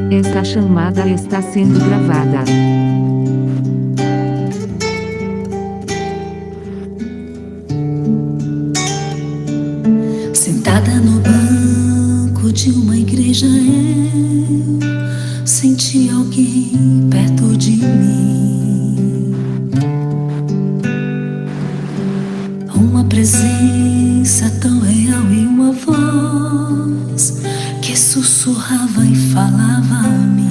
Esta chamada está sendo gravada. Sentada no banco de uma igreja, eu senti alguém perto de mim. Uma presença tão real e uma voz que sussurrava e falava a mim.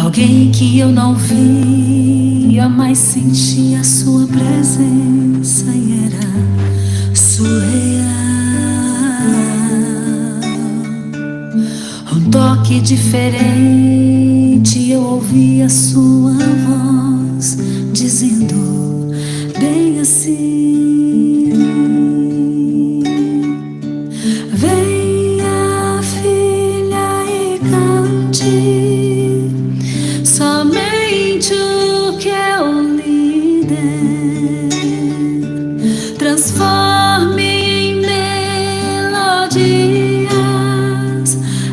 Alguém que eu não via, mas sentia sua presença e era surreal. Um toque diferente, eu ouvi a sua voz dizendo bem assim: venha, filha, e cante somente o que eu lhe der. Transforme em melodias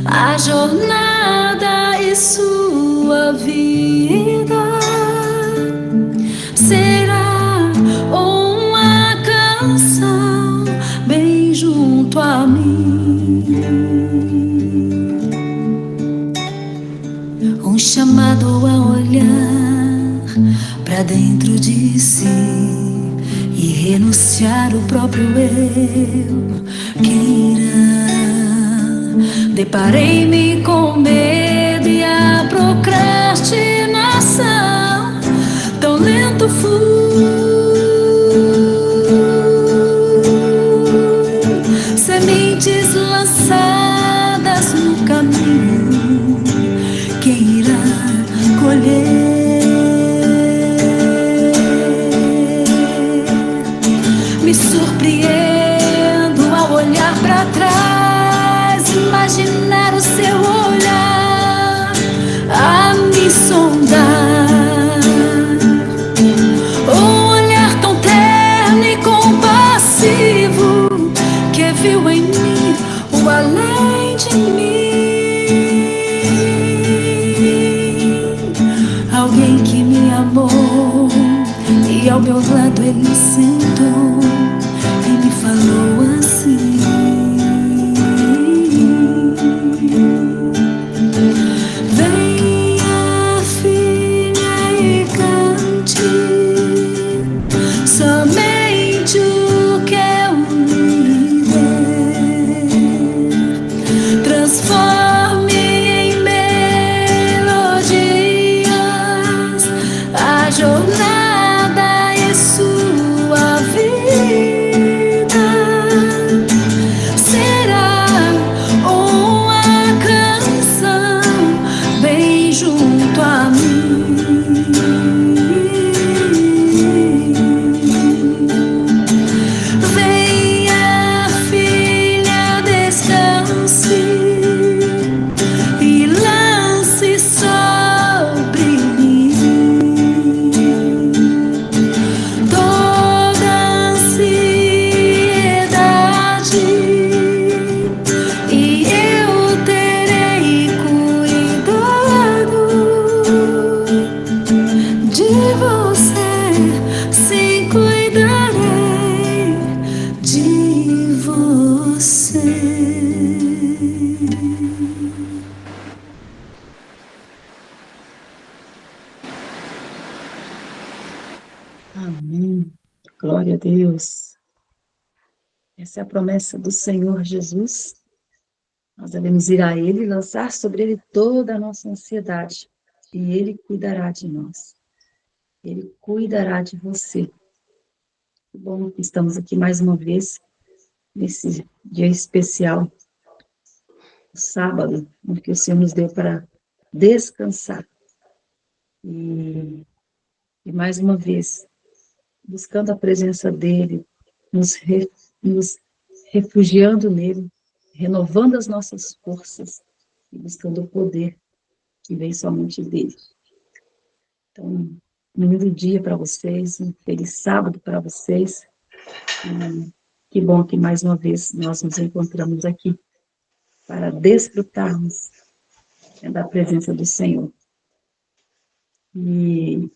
a jornada e sua vida. Será uma canção bem junto a mim. Um chamado a olhar pra dentro de si e renunciar o próprio eu. Quem irá? Deparei-me com medo e a procrastinação. Tão lento fui, sementes lançadas no caminho. Quem irá colher? Me surpreendo ao olhar pra trás, imaginar o seu olhar a me sondar. Um olhar tão terno e compassivo que viu em mim o além de mim. Alguém que me amou e ao meu lado ele sentou e me falou assim: venha, filha, e cante somente o que eu lhe der. Transforme em melodias a jornada e sua vida. Será uma canção bem junto a mim. Venha, filha, descanse e lance sobre mim toda ansiedade, e eu terei cuidado de você, sim, cuidarei de você. Amém. Glória a Deus. Essa é a promessa do Senhor Jesus. Nós devemos ir a Ele e lançar sobre Ele toda a nossa ansiedade. E Ele cuidará de nós. Ele cuidará de você. Que bom que estamos aqui mais uma vez, nesse dia especial, o sábado, em que o Senhor nos deu para descansar. E mais uma vez, buscando a presença dEle, nos refugiando nele, renovando as nossas forças e buscando o poder que vem somente dele. Então, um lindo dia para vocês, um feliz sábado para vocês. E que bom que mais uma vez nós nos encontramos aqui para desfrutarmos, né, da presença do Senhor. E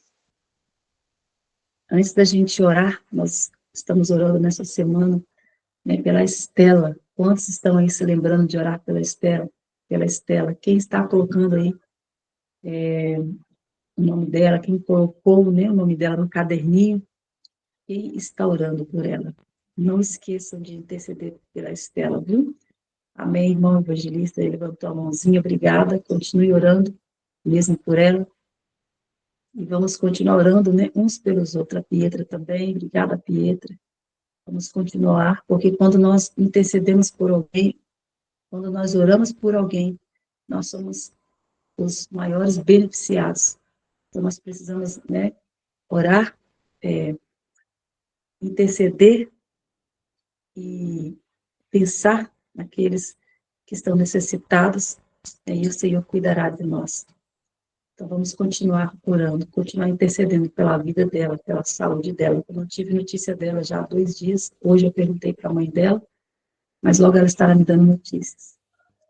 antes da gente orar, nós estamos orando nessa semana, né, pela Estela. Quantos estão aí se lembrando de orar pela Estela? Pela Estela. Quem está colocando aí o nome dela? Quem colocou, né, o nome dela no caderninho? Quem está orando por ela? Não esqueçam de interceder pela Estela, viu? Amém, irmão evangelista, ele levantou a mãozinha, obrigada, continue orando, mesmo por ela, e vamos continuar orando, né, uns pelos outros, a Pietra também, obrigada, Pietra, vamos continuar, porque quando nós intercedemos por alguém, quando nós oramos por alguém, nós somos os maiores beneficiados, então nós precisamos, né, orar, interceder e pensar naqueles que estão necessitados, e o Senhor cuidará de nós. Então, vamos continuar orando, continuar intercedendo pela vida dela, pela saúde dela. Eu não tive notícia dela já há 2 dias. Hoje eu perguntei para a mãe dela, mas logo ela estará me dando notícias.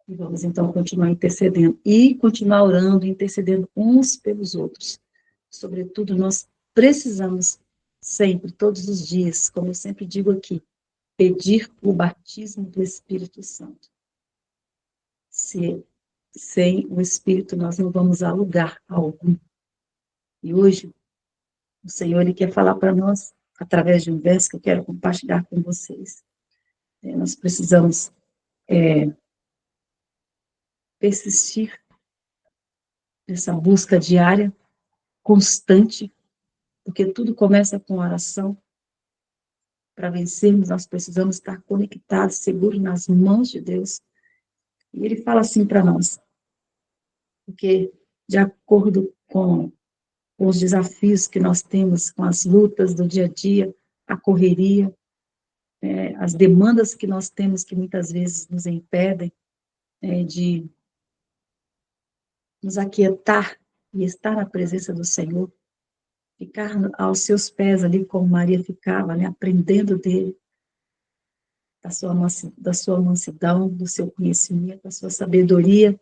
E vamos, então, continuar intercedendo. E continuar orando, intercedendo uns pelos outros. Sobretudo, nós precisamos sempre, todos os dias, como eu sempre digo aqui, pedir o batismo do Espírito Santo. Sem o Espírito, nós não vamos a lugar algum. E hoje, o Senhor ele quer falar para nós, através de um verso que eu quero compartilhar com vocês. Nós precisamos persistir nessa busca diária, constante, porque tudo começa com oração. Para vencermos, nós precisamos estar conectados, seguros nas mãos de Deus. E ele fala assim para nós, porque de acordo com os desafios que nós temos, com as lutas do dia a dia, a correria, as demandas que nós temos que muitas vezes nos impedem de nos aquietar e estar na presença do Senhor, ficar aos seus pés ali como Maria ficava, né, aprendendo dele, da sua mansidão, do seu conhecimento, da sua sabedoria,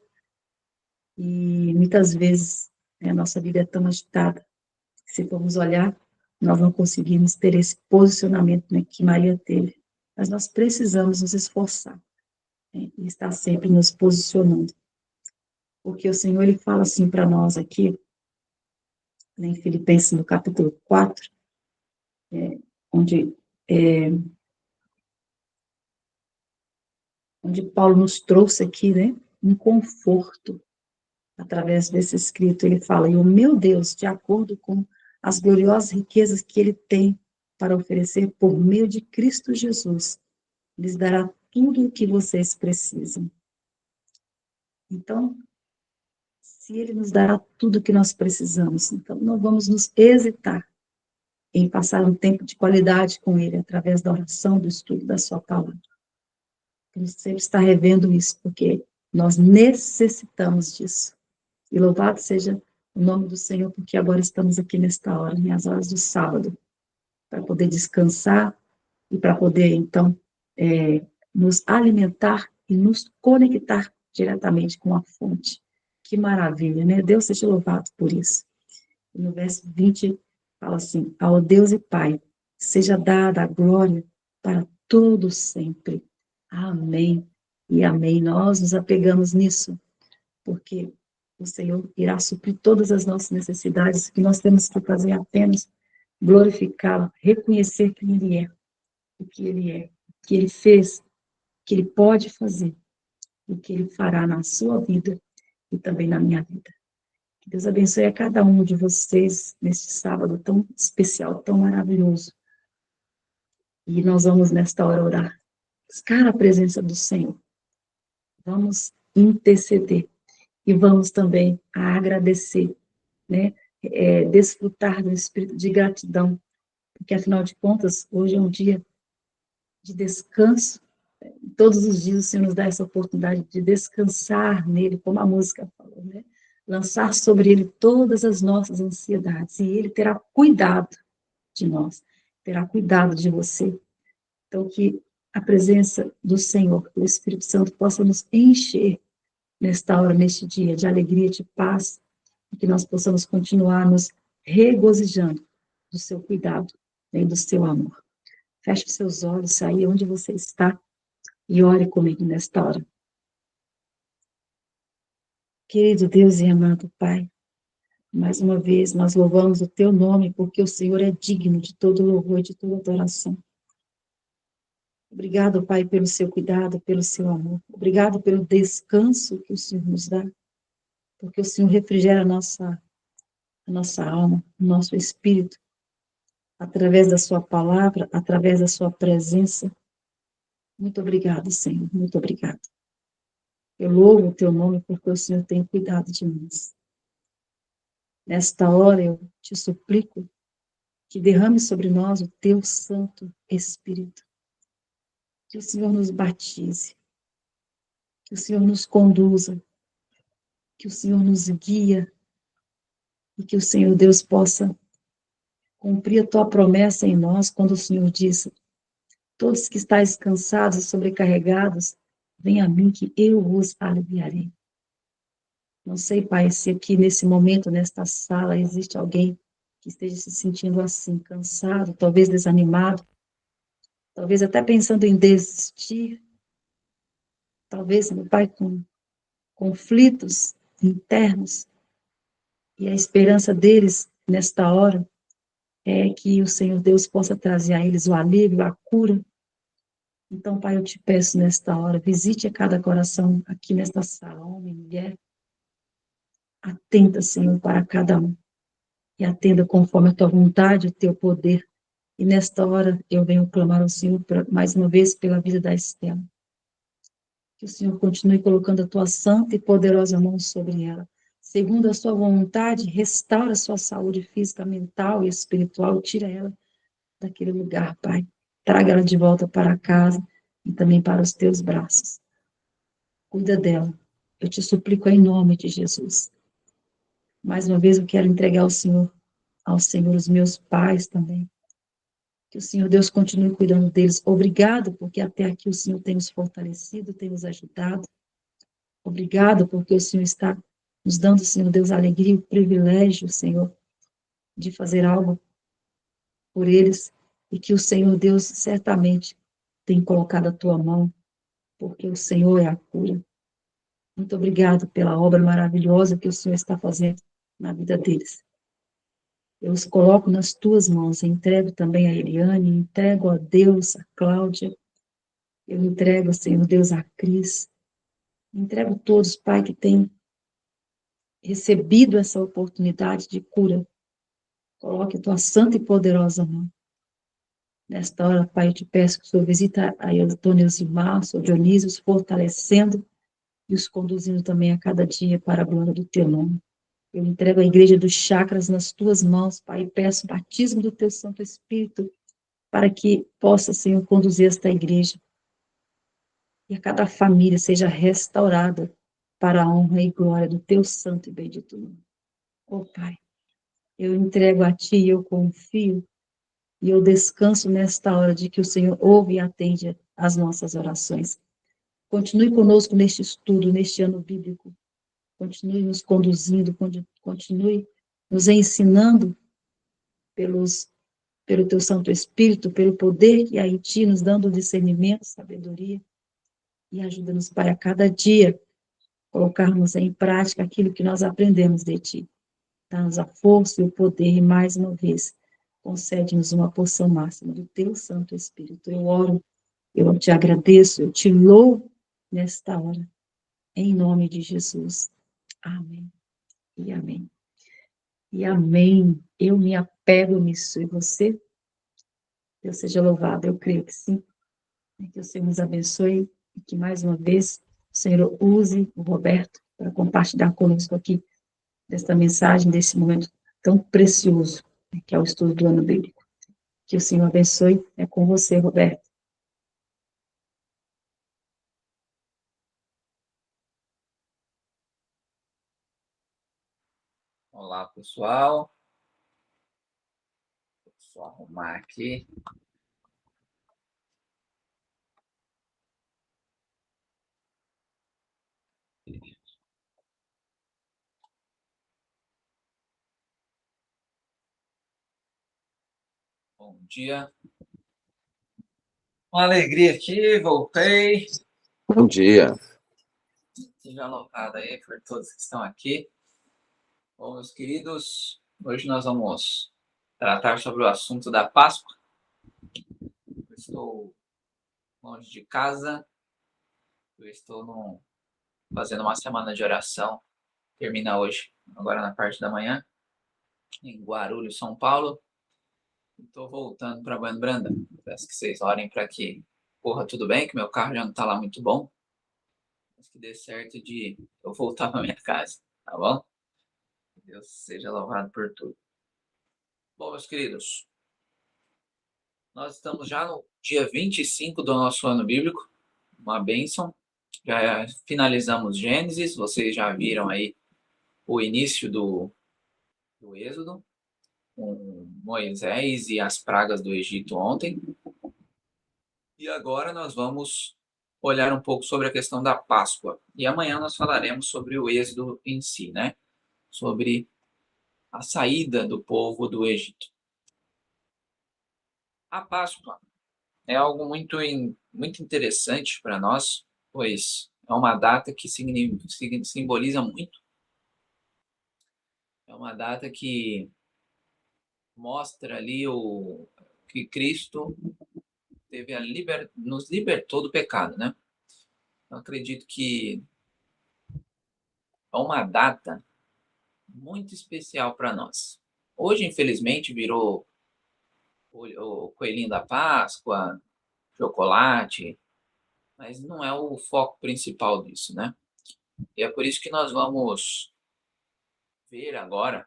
e muitas vezes a nossa vida é tão agitada, que se formos olhar, nós não conseguimos ter esse posicionamento, né, que Maria teve, mas nós precisamos nos esforçar, né, e estar sempre nos posicionando, porque o Senhor ele fala assim para nós aqui, em Filipenses, no capítulo 4, onde Paulo nos trouxe aqui, né, um conforto, através desse escrito, ele fala, e o meu Deus, de acordo com as gloriosas riquezas que ele tem para oferecer por meio de Cristo Jesus, lhes dará tudo o que vocês precisam. Então, se ele nos dará tudo o que nós precisamos, então não vamos nos hesitar em passar um tempo de qualidade com ele, através da oração, do estudo da sua palavra. Ele sempre está revendo isso, porque nós necessitamos disso. E louvado seja o nome do Senhor, porque agora estamos aqui nesta hora, nas horas do sábado, para poder descansar e para poder, então, nos alimentar e nos conectar diretamente com a fonte. Que maravilha, né? Deus seja louvado por isso. E no verso 20, fala assim, ao Deus e Pai, seja dada a glória para todos sempre. Amém e amém. Nós nos apegamos nisso, porque o Senhor irá suprir todas as nossas necessidades, que nós temos que fazer apenas glorificá-lo, reconhecer quem Ele é, o que Ele é, o que Ele fez, o que Ele pode fazer, o que Ele fará na sua vida e também na minha vida. Que Deus abençoe a cada um de vocês neste sábado tão especial, tão maravilhoso. E nós vamos nesta hora orar, buscar a presença do Senhor. Vamos interceder e vamos também agradecer, né? Desfrutar do espírito de gratidão, porque afinal de contas, hoje é um dia de descanso. Todos os dias o Senhor nos dá essa oportunidade de descansar nele, como a música falou, né? Lançar sobre ele todas as nossas ansiedades, e ele terá cuidado de nós, terá cuidado de você. Então, que a presença do Senhor, que o Espírito Santo possa nos encher nesta hora, neste dia, de alegria, de paz, e que nós possamos continuar nos regozijando do seu cuidado e do seu amor. Feche os seus olhos aí onde você está e ore comigo nesta hora. Querido Deus e amado Pai, mais uma vez nós louvamos o teu nome, porque o Senhor é digno de todo louvor e de toda adoração. Obrigado, Pai, pelo seu cuidado, pelo seu amor. Obrigado pelo descanso que o Senhor nos dá, porque o Senhor refrigera a nossa alma, o nosso espírito, através da sua palavra, através da sua presença. Muito obrigado, Senhor, muito obrigado. Eu louvo o teu nome porque o Senhor tem cuidado de nós. Nesta hora eu te suplico que derrame sobre nós o teu Santo Espírito. Que o Senhor nos batize, que o Senhor nos conduza, que o Senhor nos guia e que o Senhor Deus possa cumprir a tua promessa em nós quando o Senhor disse: todos que estáis cansados e sobrecarregados, venham a mim que eu os aliviarei. Não sei, Pai, se aqui nesse momento, nesta sala, existe alguém que esteja se sentindo assim, cansado, talvez desanimado, talvez até pensando em desistir, talvez, meu Pai, com conflitos internos, e a esperança deles nesta hora é que o Senhor Deus possa trazer a eles o alívio, a cura. Então, Pai, eu te peço nesta hora, visite a cada coração aqui nesta sala, homem, mulher, atenta, Senhor, para cada um, e atenda conforme a tua vontade, o teu poder. E nesta hora eu venho clamar ao Senhor mais uma vez pela vida da Estela. Que o Senhor continue colocando a tua santa e poderosa mão sobre ela. Segundo a sua vontade, restaura a sua saúde física, mental e espiritual. Tira ela daquele lugar, Pai. Traga ela de volta para casa e também para os teus braços. Cuida dela. Eu te suplico em nome de Jesus. Mais uma vez eu quero entregar ao Senhor os meus pais também. Que o Senhor Deus continue cuidando deles. Obrigado, porque até aqui o Senhor tem nos fortalecido, tem nos ajudado. Obrigado, porque o Senhor está nos dando, Senhor Deus, a alegria e o privilégio, Senhor, de fazer algo por eles. E que o Senhor Deus certamente tem colocado a tua mão, porque o Senhor é a cura. Muito obrigado pela obra maravilhosa que o Senhor está fazendo na vida deles. Eu os coloco nas tuas mãos, eu entrego também a Eliane, entrego a Deus, a Cláudia, eu entrego, Senhor Deus, a Cris, entrego todos, Pai, que têm recebido essa oportunidade de cura. Coloque a tua santa e poderosa mão. Nesta hora, Pai, eu te peço que o Senhor visita a Dona Elzimar, o Dionísio, os fortalecendo e os conduzindo também a cada dia para a glória do teu nome. Eu entrego a igreja dos chakras nas tuas mãos, Pai, e peço o batismo do teu Santo Espírito para que possa, Senhor, conduzir esta igreja e a cada família seja restaurada para a honra e glória do teu santo e bendito nome. Oh, Pai, eu entrego a ti, eu confio e eu descanso nesta hora de que o Senhor ouve e atende às nossas orações. Continue conosco neste estudo, neste ano bíblico. Continue nos conduzindo, continue nos ensinando pelo teu Santo Espírito, pelo poder que há em ti, nos dando discernimento, sabedoria, e ajuda-nos, Pai, a cada dia colocarmos em prática aquilo que nós aprendemos de ti. Dá-nos a força e o poder, e mais uma vez, concede-nos uma porção máxima do teu Santo Espírito. Eu oro, eu te agradeço, eu te louvo nesta hora, em nome de Jesus. Amém e amém. E amém. Eu me apego nisso. E você? Deus seja louvado. Eu creio que sim. Que o Senhor nos abençoe e que, mais uma vez, o Senhor use o Roberto para compartilhar conosco aqui desta mensagem, desse momento tão precioso, né, que é o estudo do ano bíblico. Que o Senhor abençoe. É com você, Roberto. Olá, pessoal. Vou só arrumar aqui. Bom dia. Uma alegria aqui, voltei. Bom dia. Seja louvado aí por todos que estão aqui. Bom, meus queridos, hoje nós vamos tratar sobre o assunto da Páscoa. Eu estou longe de casa, eu estou fazendo uma semana de oração, termina hoje, agora na parte da manhã, em Guarulhos, São Paulo. Estou voltando para Banda Branda. Peço que vocês orem para que corra tudo bem, que meu carro já não está lá muito bom. Mas que dê certo de eu voltar para minha casa, tá bom? Deus seja louvado por tudo. Bom, meus queridos, nós estamos já no dia 25 do nosso ano bíblico, uma bênção. Já finalizamos Gênesis, vocês já viram aí o início do Êxodo, com Moisés e as pragas do Egito ontem. E agora nós vamos olhar um pouco sobre a questão da Páscoa. E amanhã nós falaremos sobre o Êxodo em si, né? Sobre a saída do povo do Egito. A Páscoa é algo muito interessante para nós, pois é uma data que simboliza muito. É uma data que mostra ali que Cristo nos libertou do pecado, né? Eu acredito que é uma data muito especial para nós. Hoje, infelizmente, virou o coelhinho da Páscoa, chocolate, mas não é o foco principal disso, né? E é por isso que nós vamos ver agora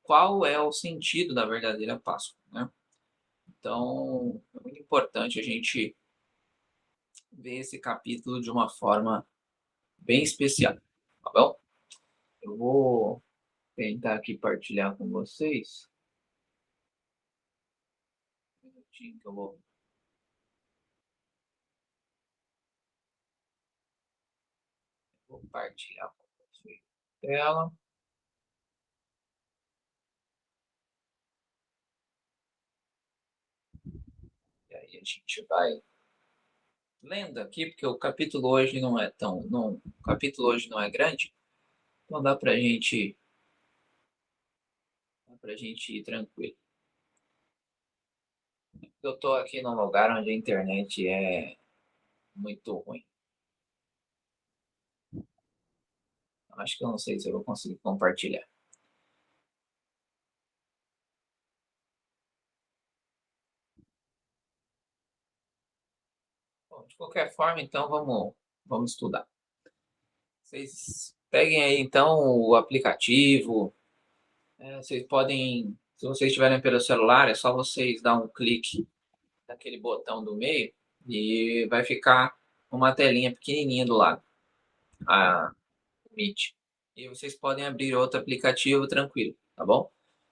qual é o sentido da verdadeira Páscoa, né? Então, é muito importante a gente ver esse capítulo de uma forma bem especial, tá bom? Eu vou tentar aqui partilhar com vocês. Um minutinho que eu vou compartilhar com vocês a tela. E aí a gente vai lendo aqui, porque o capítulo hoje não é o capítulo hoje não é grande, então dá pra gente ir tranquilo. Eu tô aqui num lugar onde a internet é muito ruim. Acho que eu não sei se eu vou conseguir compartilhar. Bom, de qualquer forma, então vamos estudar. Vocês peguem aí então o aplicativo. Vocês podem, se vocês estiverem pelo celular, é só vocês dar um clique naquele botão do meio e vai ficar uma telinha pequenininha do lado, a Meet. E vocês podem abrir outro aplicativo tranquilo, tá bom?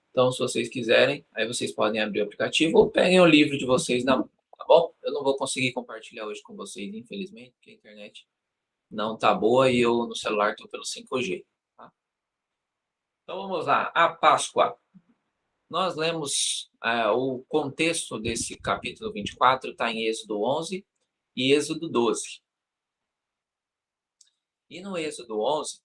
Então, se vocês quiserem, aí vocês podem abrir o aplicativo ou peguem o livro de vocês na mão, tá bom? Eu não vou conseguir compartilhar hoje com vocês, infelizmente, porque a internet não tá boa e eu no celular estou pelo 5G. Tá? Então, vamos lá. A Páscoa. Nós lemos o contexto desse capítulo 24, está em Êxodo 11 e Êxodo 12. E no Êxodo 11,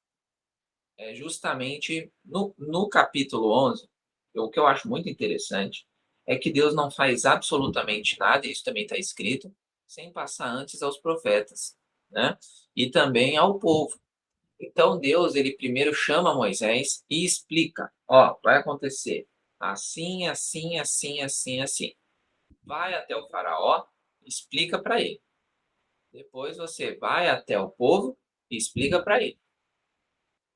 justamente no capítulo 11, o que eu acho muito interessante é que Deus não faz absolutamente nada, isso também está escrito, sem passar antes aos profetas, né? E também ao povo. Então Deus, ele primeiro chama Moisés e explica, ó, vai acontecer assim, assim, assim, assim, assim. Vai até o faraó, explica para ele. Depois você vai até o povo e explica para ele.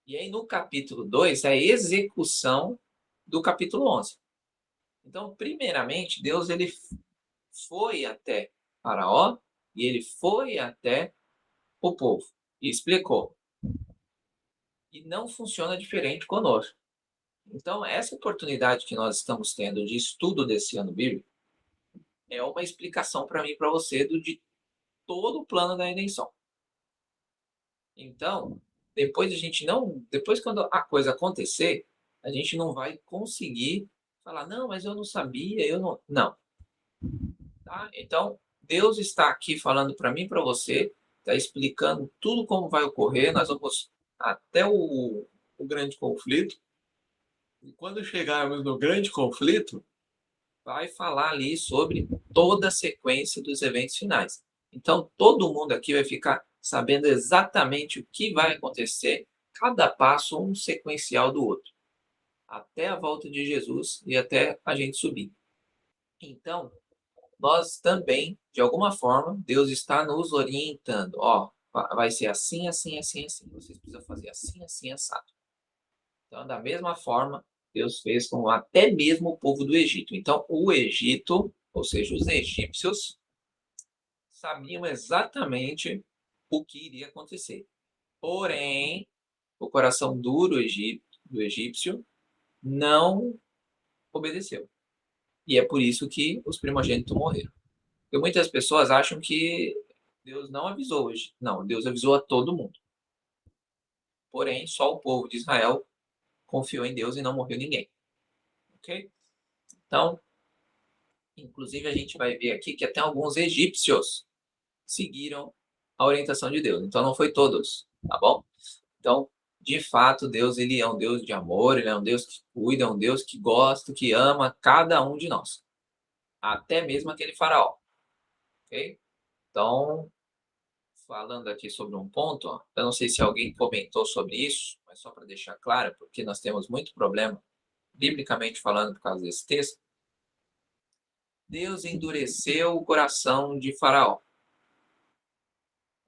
E aí no capítulo 2 é a execução do capítulo 11. Então, primeiramente, Deus ele foi até Faraó e ele foi até o povo e explicou. E não funciona diferente conosco. Então, essa oportunidade que nós estamos tendo de estudo desse ano bíblico é uma explicação para mim e para você de todo o plano da redenção. Então, depois quando a coisa acontecer, a gente não vai conseguir falar, não, mas eu não sabia, eu não. Não. Tá? Então, Deus está aqui falando para mim e para você, está explicando tudo como vai ocorrer. Nós vamos até o grande conflito. E quando chegarmos no grande conflito, vai falar ali sobre toda a sequência dos eventos finais. Então, todo mundo aqui vai ficar sabendo exatamente o que vai acontecer, cada passo um sequencial do outro, até a volta de Jesus e até a gente subir. Então, nós também, de alguma forma, Deus está nos orientando. Ó, vai ser assim, assim, assim, assim. Vocês precisam fazer assim, assim, assado. Então, da mesma forma, Deus fez com até mesmo o povo do Egito. Então, o Egito, ou seja, os egípcios, sabiam exatamente o que iria acontecer. Porém, o coração duro do egípcio não obedeceu. E é por isso que os primogênitos morreram. Porque muitas pessoas acham que Deus não avisou hoje. Não, Deus avisou a todo mundo. Porém, só o povo de Israel confiou em Deus e não morreu ninguém. Ok? Então, inclusive a gente vai ver aqui que até alguns egípcios seguiram a orientação de Deus. Então, não foi todos, tá bom? Então, de fato, Deus ele é um Deus de amor, ele é um Deus que cuida, é um Deus que gosta, que ama cada um de nós. Até mesmo aquele faraó. Ok? Então, falando aqui sobre um ponto, ó, eu não sei se alguém comentou sobre isso, mas só para deixar claro, porque nós temos muito problema, biblicamente falando, por causa desse texto. Deus endureceu o coração de Faraó.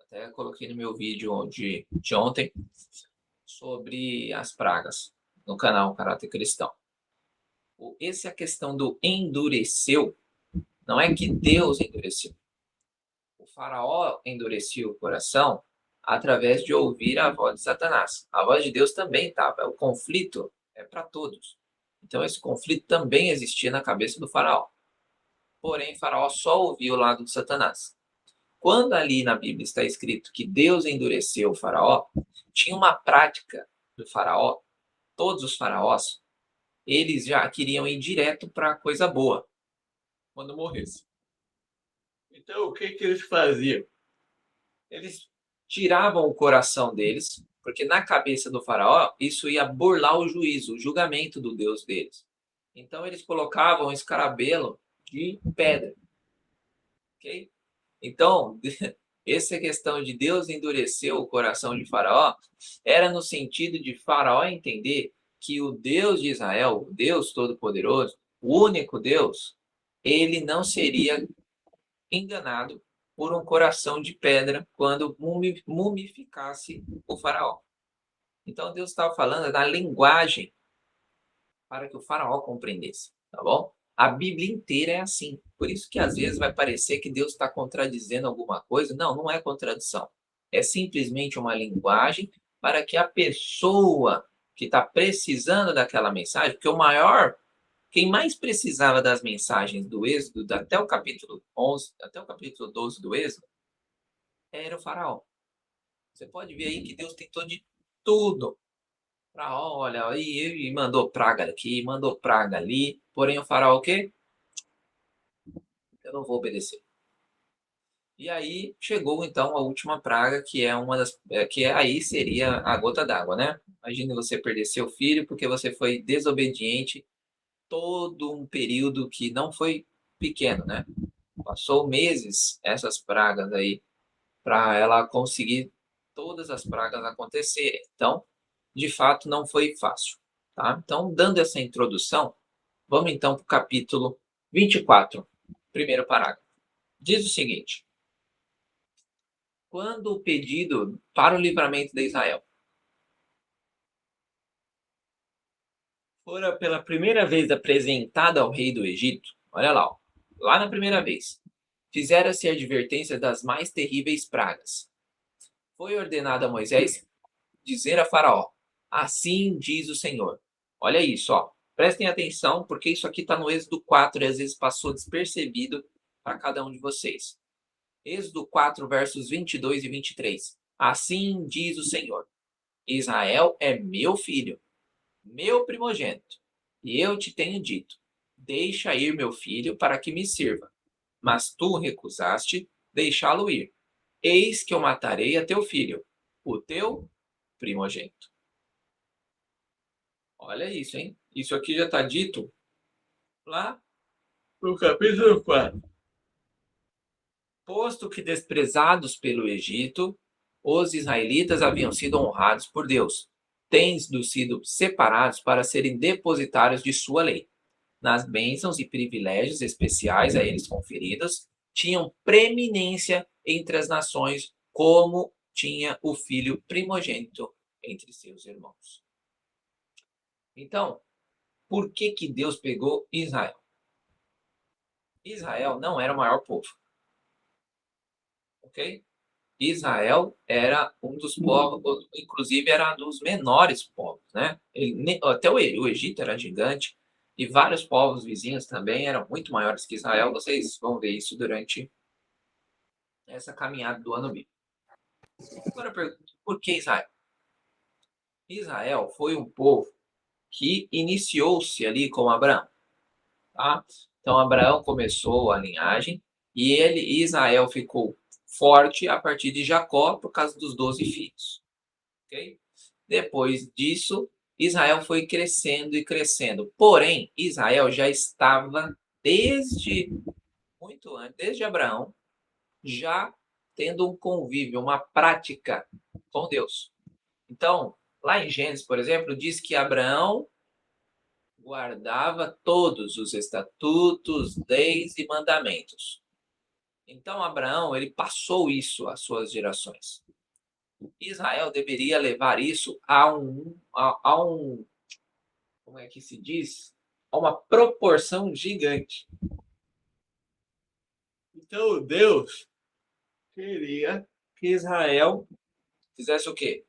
Até coloquei no meu vídeo de ontem sobre as pragas no canal Caráter Cristão. Essa questão do endureceu, não é que Deus endureceu. O faraó endureceu o coração através de ouvir a voz de Satanás. A voz de Deus também estava. O conflito é para todos. Então, esse conflito também existia na cabeça do faraó. Porém, o faraó só ouviu o lado de Satanás. Quando ali na Bíblia está escrito que Deus endureceu o faraó, tinha uma prática do faraó. Todos os faraós, eles já queriam ir direto para a coisa boa, quando morresse. Então, o que eles faziam? Eles tiravam o coração deles, porque na cabeça do faraó, isso ia burlar o juízo, o julgamento do Deus deles. Então, eles colocavam um escarabelo de pedra. Ok? Então, essa questão de Deus endurecer o coração de faraó, era no sentido de faraó entender que o Deus de Israel, o Deus Todo-Poderoso, o único Deus, ele não seria enganado por um coração de pedra quando mumificasse o faraó. Então Deus estava falando da linguagem para que o faraó compreendesse, tá bom? A Bíblia inteira é assim. Por isso que às vezes vai parecer que Deus está contradizendo alguma coisa. Não, não é contradição. É simplesmente uma linguagem para que a pessoa que está precisando daquela mensagem, porque quem mais precisava das mensagens do Êxodo, até o capítulo 11, até o capítulo 12 do Êxodo, era o faraó. Você pode ver aí que Deus tentou de tudo. Olha, e mandou praga aqui, mandou praga ali. Porém, o faraó o quê? Eu não vou obedecer. E aí chegou então a última praga, que é uma das, que aí seria a gota d'água, né? Imagine você perder seu filho porque você foi desobediente todo um período que não foi pequeno, né? Passou meses essas pragas aí para ela conseguir todas as pragas acontecerem. Então, de fato, não foi fácil, tá? Então, dando essa introdução, vamos então para o capítulo 24, primeiro parágrafo. Diz o seguinte: quando o pedido para o livramento de Israel fora pela primeira vez apresentado ao rei do Egito, olha lá, ó, lá na primeira vez, fizera-se a advertência das mais terríveis pragas. Foi ordenado a Moisés dizer a Faraó: assim diz o Senhor. Olha isso, ó. Prestem atenção, porque isso aqui está no Êxodo 4 e às vezes passou despercebido para cada um de vocês. Êxodo 4, versos 22 e 23. Assim diz o Senhor: Israel é meu filho, meu primogênito, e eu te tenho dito: deixa ir meu filho para que me sirva. Mas tu recusaste deixá-lo ir. Eis que eu matarei a teu filho, o teu primogênito. Olha isso, hein? Isso aqui já está dito lá no capítulo 4. Posto que desprezados pelo Egito, os israelitas haviam sido honrados por Deus, tendo sido separados para serem depositários de sua lei. Nas bênçãos e privilégios especiais a eles conferidos, tinham preeminência entre as nações, como tinha o filho primogênito entre seus irmãos. Então, por que Deus pegou Israel? Israel não era o maior povo. Ok? Israel era um dos povos, inclusive era um dos menores povos, né? Até o Egito era gigante e vários povos vizinhos também eram muito maiores que Israel. Vocês vão ver isso durante essa caminhada do ano bíblico. Agora eu pergunto, por que Israel? Israel foi um povo que iniciou-se ali com Abraão. Tá? Então Abraão começou a linhagem e Israel ficou forte a partir de Jacó por causa dos 12 filhos. Okay? Depois disso, Israel foi crescendo e crescendo. Porém, Israel já estava desde muito antes, desde Abraão, já tendo um convívio, uma prática com Deus. Então, lá em Gênesis, por exemplo, diz que Abraão guardava todos os estatutos, leis e mandamentos. Então, Abraão, ele passou isso às suas gerações. Israel deveria levar isso a um como é que se diz? A uma proporção gigante. Então, Deus queria que Israel fizesse o quê?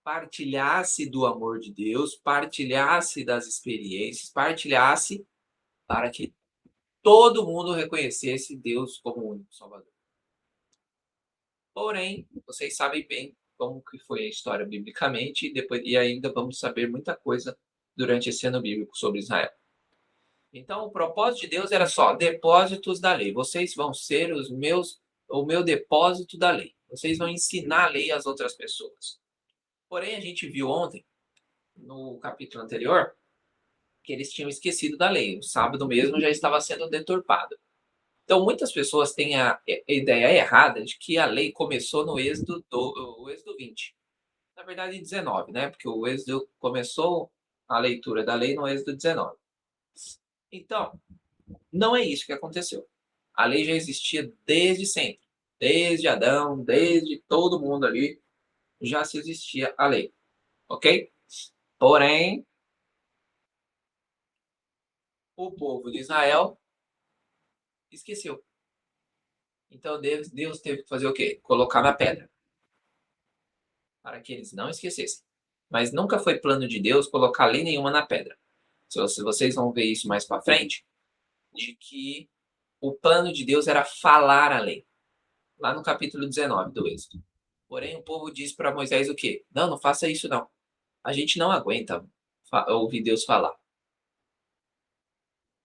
Partilhasse do amor de Deus, partilhasse das experiências, partilhasse para que todo mundo reconhecesse Deus como o único Salvador. Porém, vocês sabem bem como que foi a história biblicamente e ainda vamos saber muita coisa durante esse ano bíblico sobre Israel. Então, o propósito de Deus era só depósitos da lei. Vocês vão ser o meu depósito da lei. Vocês vão ensinar a lei às outras pessoas. Porém, a gente viu ontem, no capítulo anterior, que eles tinham esquecido da lei. O sábado mesmo já estava sendo deturpado. Então, muitas pessoas têm a ideia errada de que a lei começou no Êxodo 20. Na verdade, 19, né? Porque o Êxodo começou a leitura da lei no Êxodo 19. Então, não é isso que aconteceu. A lei já existia desde sempre. Desde Adão, desde todo mundo ali, já se existia a lei. Ok? Porém, o povo de Israel esqueceu. Então, Deus teve que fazer o quê? Colocar na pedra. Para que eles não esquecessem. Mas nunca foi plano de Deus colocar lei nenhuma na pedra. Se vocês vão ver isso mais para frente, de que o plano de Deus era falar a lei. Lá no capítulo 19 do Êxodo. Porém, o povo disse para Moisés o quê? Não faça isso não. A gente não aguenta ouvir Deus falar.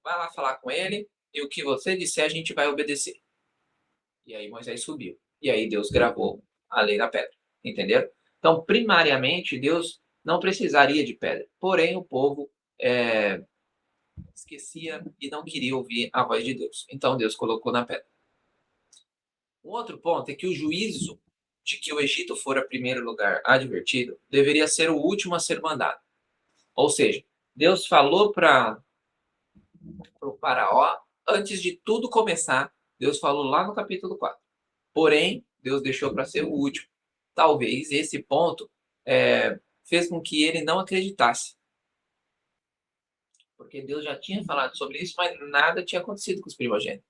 Vai lá falar com ele e o que você disser a gente vai obedecer. E aí Moisés subiu. E aí Deus gravou a lei na pedra. Entenderam? Então, primariamente, Deus não precisaria de pedra. Porém, o povo esquecia e não queria ouvir a voz de Deus. Então, Deus colocou na pedra. Um outro ponto é que o juízo de que o Egito fora primeiro lugar advertido deveria ser o último a ser mandado. Ou seja, Deus falou para o faraó, antes de tudo começar, Deus falou lá no capítulo 4. Porém, Deus deixou para ser o último. Talvez esse ponto fez com que ele não acreditasse. Porque Deus já tinha falado sobre isso, mas nada tinha acontecido com os primogênitos.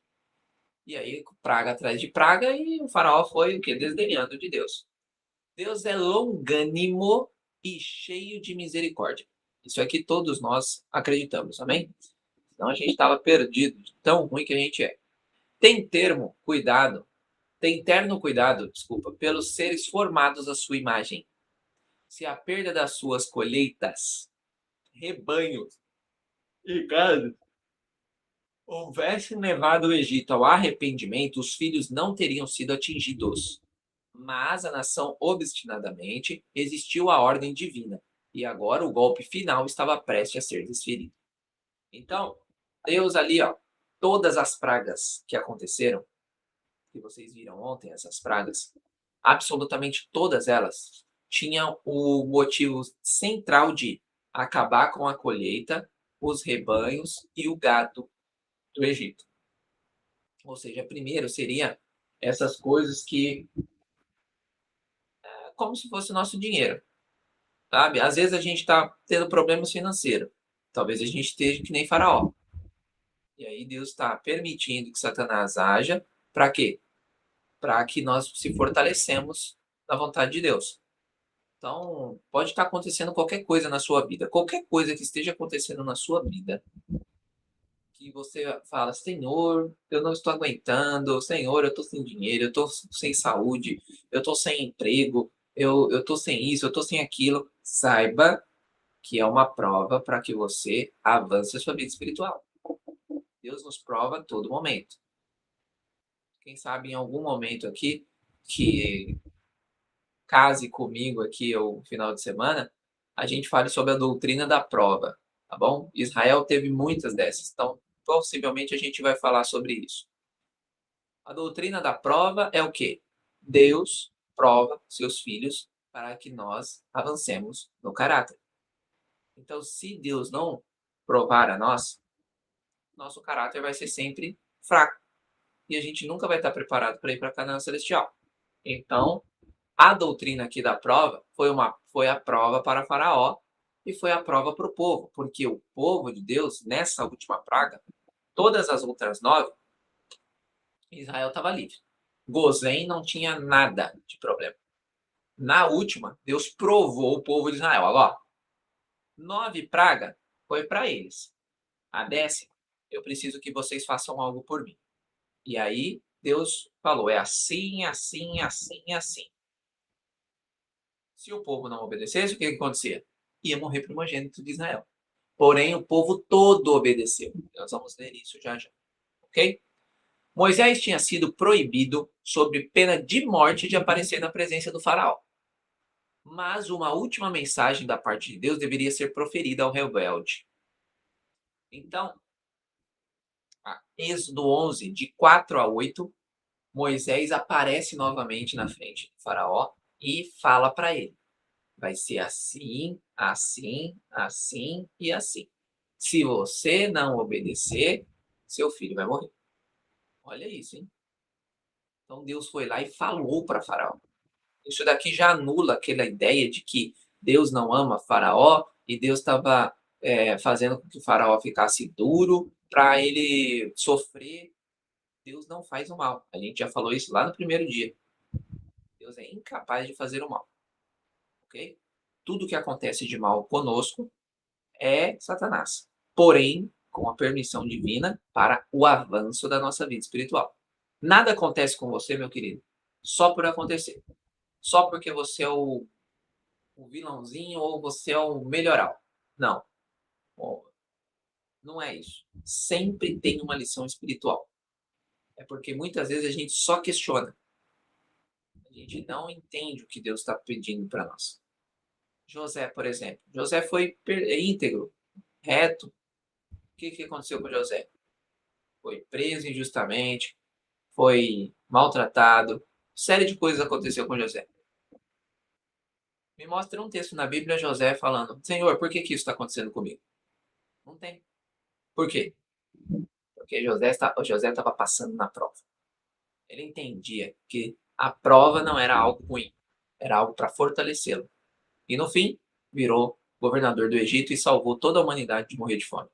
E aí, praga atrás de praga, e o faraó foi o quê? Desdenhando de Deus. Deus é longânimo e cheio de misericórdia. Isso é que todos nós acreditamos, amém? Senão a gente estava perdido, tão ruim que a gente é. Tem terno cuidado, pelos seres formados à sua imagem. Se a perda das suas colheitas, rebanhos e gado houvessem levado o Egito ao arrependimento, os filhos não teriam sido atingidos. Mas a nação obstinadamente resistiu à ordem divina, e agora o golpe final estava prestes a ser desferido. Então, Deus ali, todas as pragas que aconteceram, que vocês viram ontem, essas pragas, absolutamente todas elas tinham o motivo central de acabar com a colheita, os rebanhos e o gado do Egito. Ou seja, primeiro seria essas coisas que como se fosse o nosso dinheiro, sabe? Às vezes a gente está tendo problemas financeiros. Talvez a gente esteja que nem Faraó. E aí Deus está permitindo que Satanás haja. Para quê? Para que nós se fortalecemos na vontade de Deus. Então, pode estar acontecendo qualquer coisa na sua vida. Qualquer coisa que esteja acontecendo na sua vida, que você fala, Senhor, eu não estou aguentando, Senhor, eu estou sem dinheiro, eu estou sem saúde, eu estou sem emprego, eu estou sem isso, eu estou sem aquilo. Saiba que é uma prova para que você avance a sua vida espiritual. Deus nos prova a todo momento. Quem sabe em algum momento aqui, que case comigo aqui o final de semana, a gente fale sobre a doutrina da prova, tá bom? Israel teve muitas dessas, então possivelmente a gente vai falar sobre isso. A doutrina da prova é o quê? Deus prova seus filhos para que nós avancemos no caráter. Então, se Deus não provar a nós, nosso caráter vai ser sempre fraco. E a gente nunca vai estar preparado para ir para a Canaã Celestial. Então, a doutrina aqui da prova foi a prova para Faraó e foi a prova para o povo. Porque o povo de Deus, nessa última praga, todas as outras 9, Israel estava livre. Gozém não tinha nada de problema. Na última, Deus provou o povo de Israel. Agora, 9 pragas foi para eles. A 10ª, eu preciso que vocês façam algo por mim. E aí, Deus falou, é assim, assim, assim, assim. Se o povo não obedecesse, o que acontecia? Ia morrer primogênito de Israel. Porém, o povo todo obedeceu. Nós vamos ler isso já já. Ok? Moisés tinha sido proibido, sob pena de morte, de aparecer na presença do faraó. Mas uma última mensagem da parte de Deus deveria ser proferida ao rebelde. Então, Êxodo 11, de 4 a 8, Moisés aparece novamente na frente do faraó e fala para ele. Vai ser assim, assim, assim e assim. Se você não obedecer, seu filho vai morrer. Olha isso, hein? Então Deus foi lá e falou para Faraó. Isso daqui já anula aquela ideia de que Deus não ama Faraó e Deus estava fazendo com que o Faraó ficasse duro para ele sofrer. Deus não faz o mal. A gente já falou isso lá no primeiro dia. Deus é incapaz de fazer o mal. Ok? Tudo que acontece de mal conosco é Satanás. Porém, com a permissão divina para o avanço da nossa vida espiritual. Nada acontece com você, meu querido, só por acontecer. Só porque você é o vilãozinho ou você é o melhoral. Não. Não é isso. Sempre tem uma lição espiritual. É porque muitas vezes a gente só questiona. A gente não entende o que Deus está pedindo para nós. José, por exemplo. José foi íntegro, reto. O que aconteceu com José? Foi preso injustamente, foi maltratado. Série de coisas aconteceu com José. Me mostra um texto na Bíblia, José falando, Senhor, por que isso está acontecendo comigo? Não tem. Por quê? Porque José estava passando na prova. Ele entendia que a prova não era algo ruim, era algo para fortalecê-lo. E no fim, virou governador do Egito e salvou toda a humanidade de morrer de fome.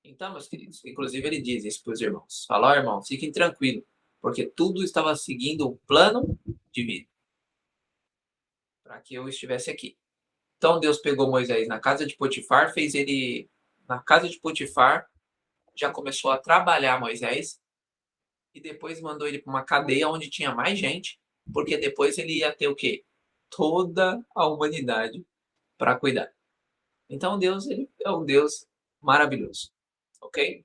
Então, meus queridos, inclusive ele diz isso para os irmãos. Fala, irmão, fiquem tranquilos, porque tudo estava seguindo o plano divino para que eu estivesse aqui. Então Deus pegou Moisés na casa de Potifar, fez ele na casa de Potifar, já começou a trabalhar Moisés e depois mandou ele para uma cadeia onde tinha mais gente, porque depois ele ia ter o quê? Toda a humanidade para cuidar. Então Deus, ele é um Deus maravilhoso, ok?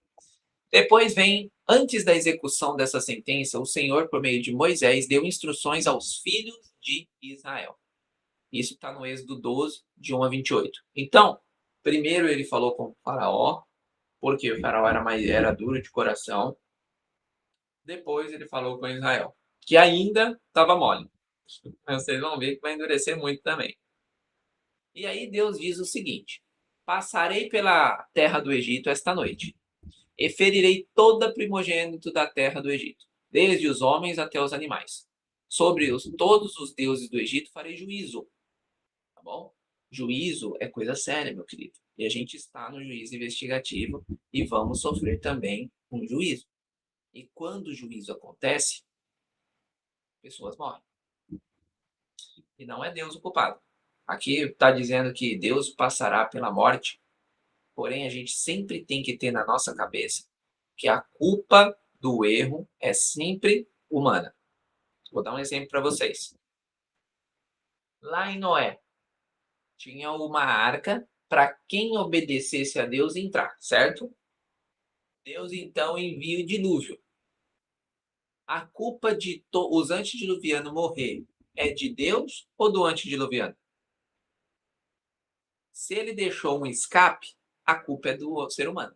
Depois vem, antes da execução dessa sentença, o Senhor, por meio de Moisés, deu instruções aos filhos de Israel. Isso está no Êxodo 12, de 1 a 28. Então, primeiro ele falou com o faraó, porque o faraó era duro de coração. Depois ele falou com Israel, que ainda estava mole. Vocês vão ver que vai endurecer muito também. E aí Deus diz o seguinte: passarei pela terra do Egito esta noite, e ferirei toda primogênito da terra do Egito, desde os homens até os animais. Sobre todos os deuses do Egito farei juízo. Tá bom? Juízo é coisa séria, meu querido. E a gente está no juízo investigativo e vamos sofrer também um juízo. E quando o juízo acontece, pessoas morrem. E não é Deus o culpado. Aqui está dizendo que Deus passará pela morte, porém a gente sempre tem que ter na nossa cabeça que a culpa do erro é sempre humana. Vou dar um exemplo para vocês. Lá em Noé, tinha uma arca para quem obedecesse a Deus entrar, certo? Deus então envia o dilúvio. A culpa de os antediluvianos morrer é de Deus ou do antediluviano? Se ele deixou um escape, a culpa é do ser humano.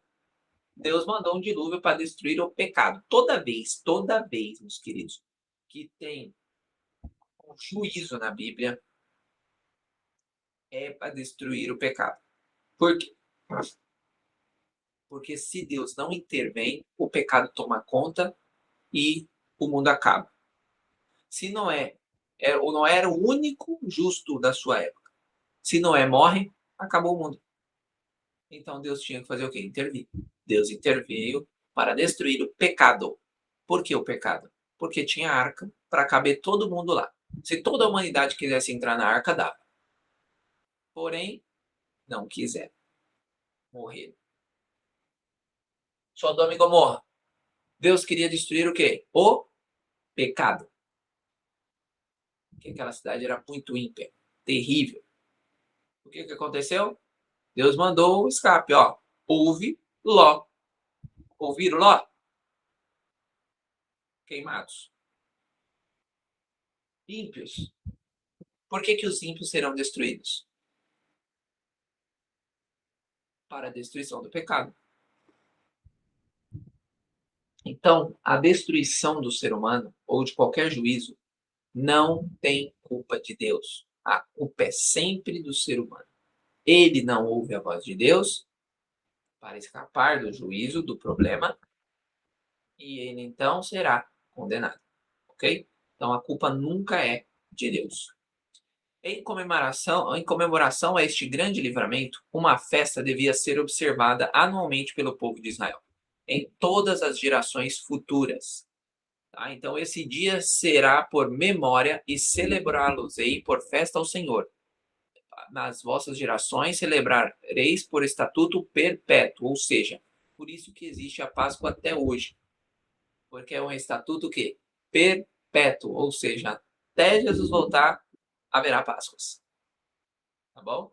Deus mandou um dilúvio para destruir o pecado. Toda vez, meus queridos, que tem um juízo na Bíblia, é para destruir o pecado. Por quê? Porque se Deus não intervém, o pecado toma conta e o mundo acaba. Se Noé era o único justo da sua época. Se Noé morre, acabou o mundo. Então Deus tinha que fazer o quê? Intervir. Deus interveio para destruir o pecado. Por que o pecado? Porque tinha arca para caber todo mundo lá. Se toda a humanidade quisesse entrar na arca, dava. Porém, não quiseram. Morreram. Sodoma e Gomorra. Deus queria destruir o quê? O pecado. Porque aquela cidade era muito ímpia, terrível. O que aconteceu? Deus mandou o escape, ó. Houve Ló. Ouviram Ló? Queimados. Ímpios. Por que os ímpios serão destruídos? Para a destruição do pecado. Então, a destruição do ser humano, ou de qualquer juízo, não tem culpa de Deus. A culpa é sempre do ser humano. Ele não ouve a voz de Deus para escapar do juízo, do problema, e ele então será condenado. Ok? Então, a culpa nunca é de Deus. Em comemoração a este grande livramento, uma festa devia ser observada anualmente pelo povo de Israel, em todas as gerações futuras. Tá? Então, esse dia será por memória e celebrá-los-ei por festa ao Senhor. Nas vossas gerações celebrareis por estatuto perpétuo, ou seja, por isso que existe a Páscoa até hoje. Porque é um estatuto que perpétuo, ou seja, até Jesus voltar, haverá Páscoas. Tá bom?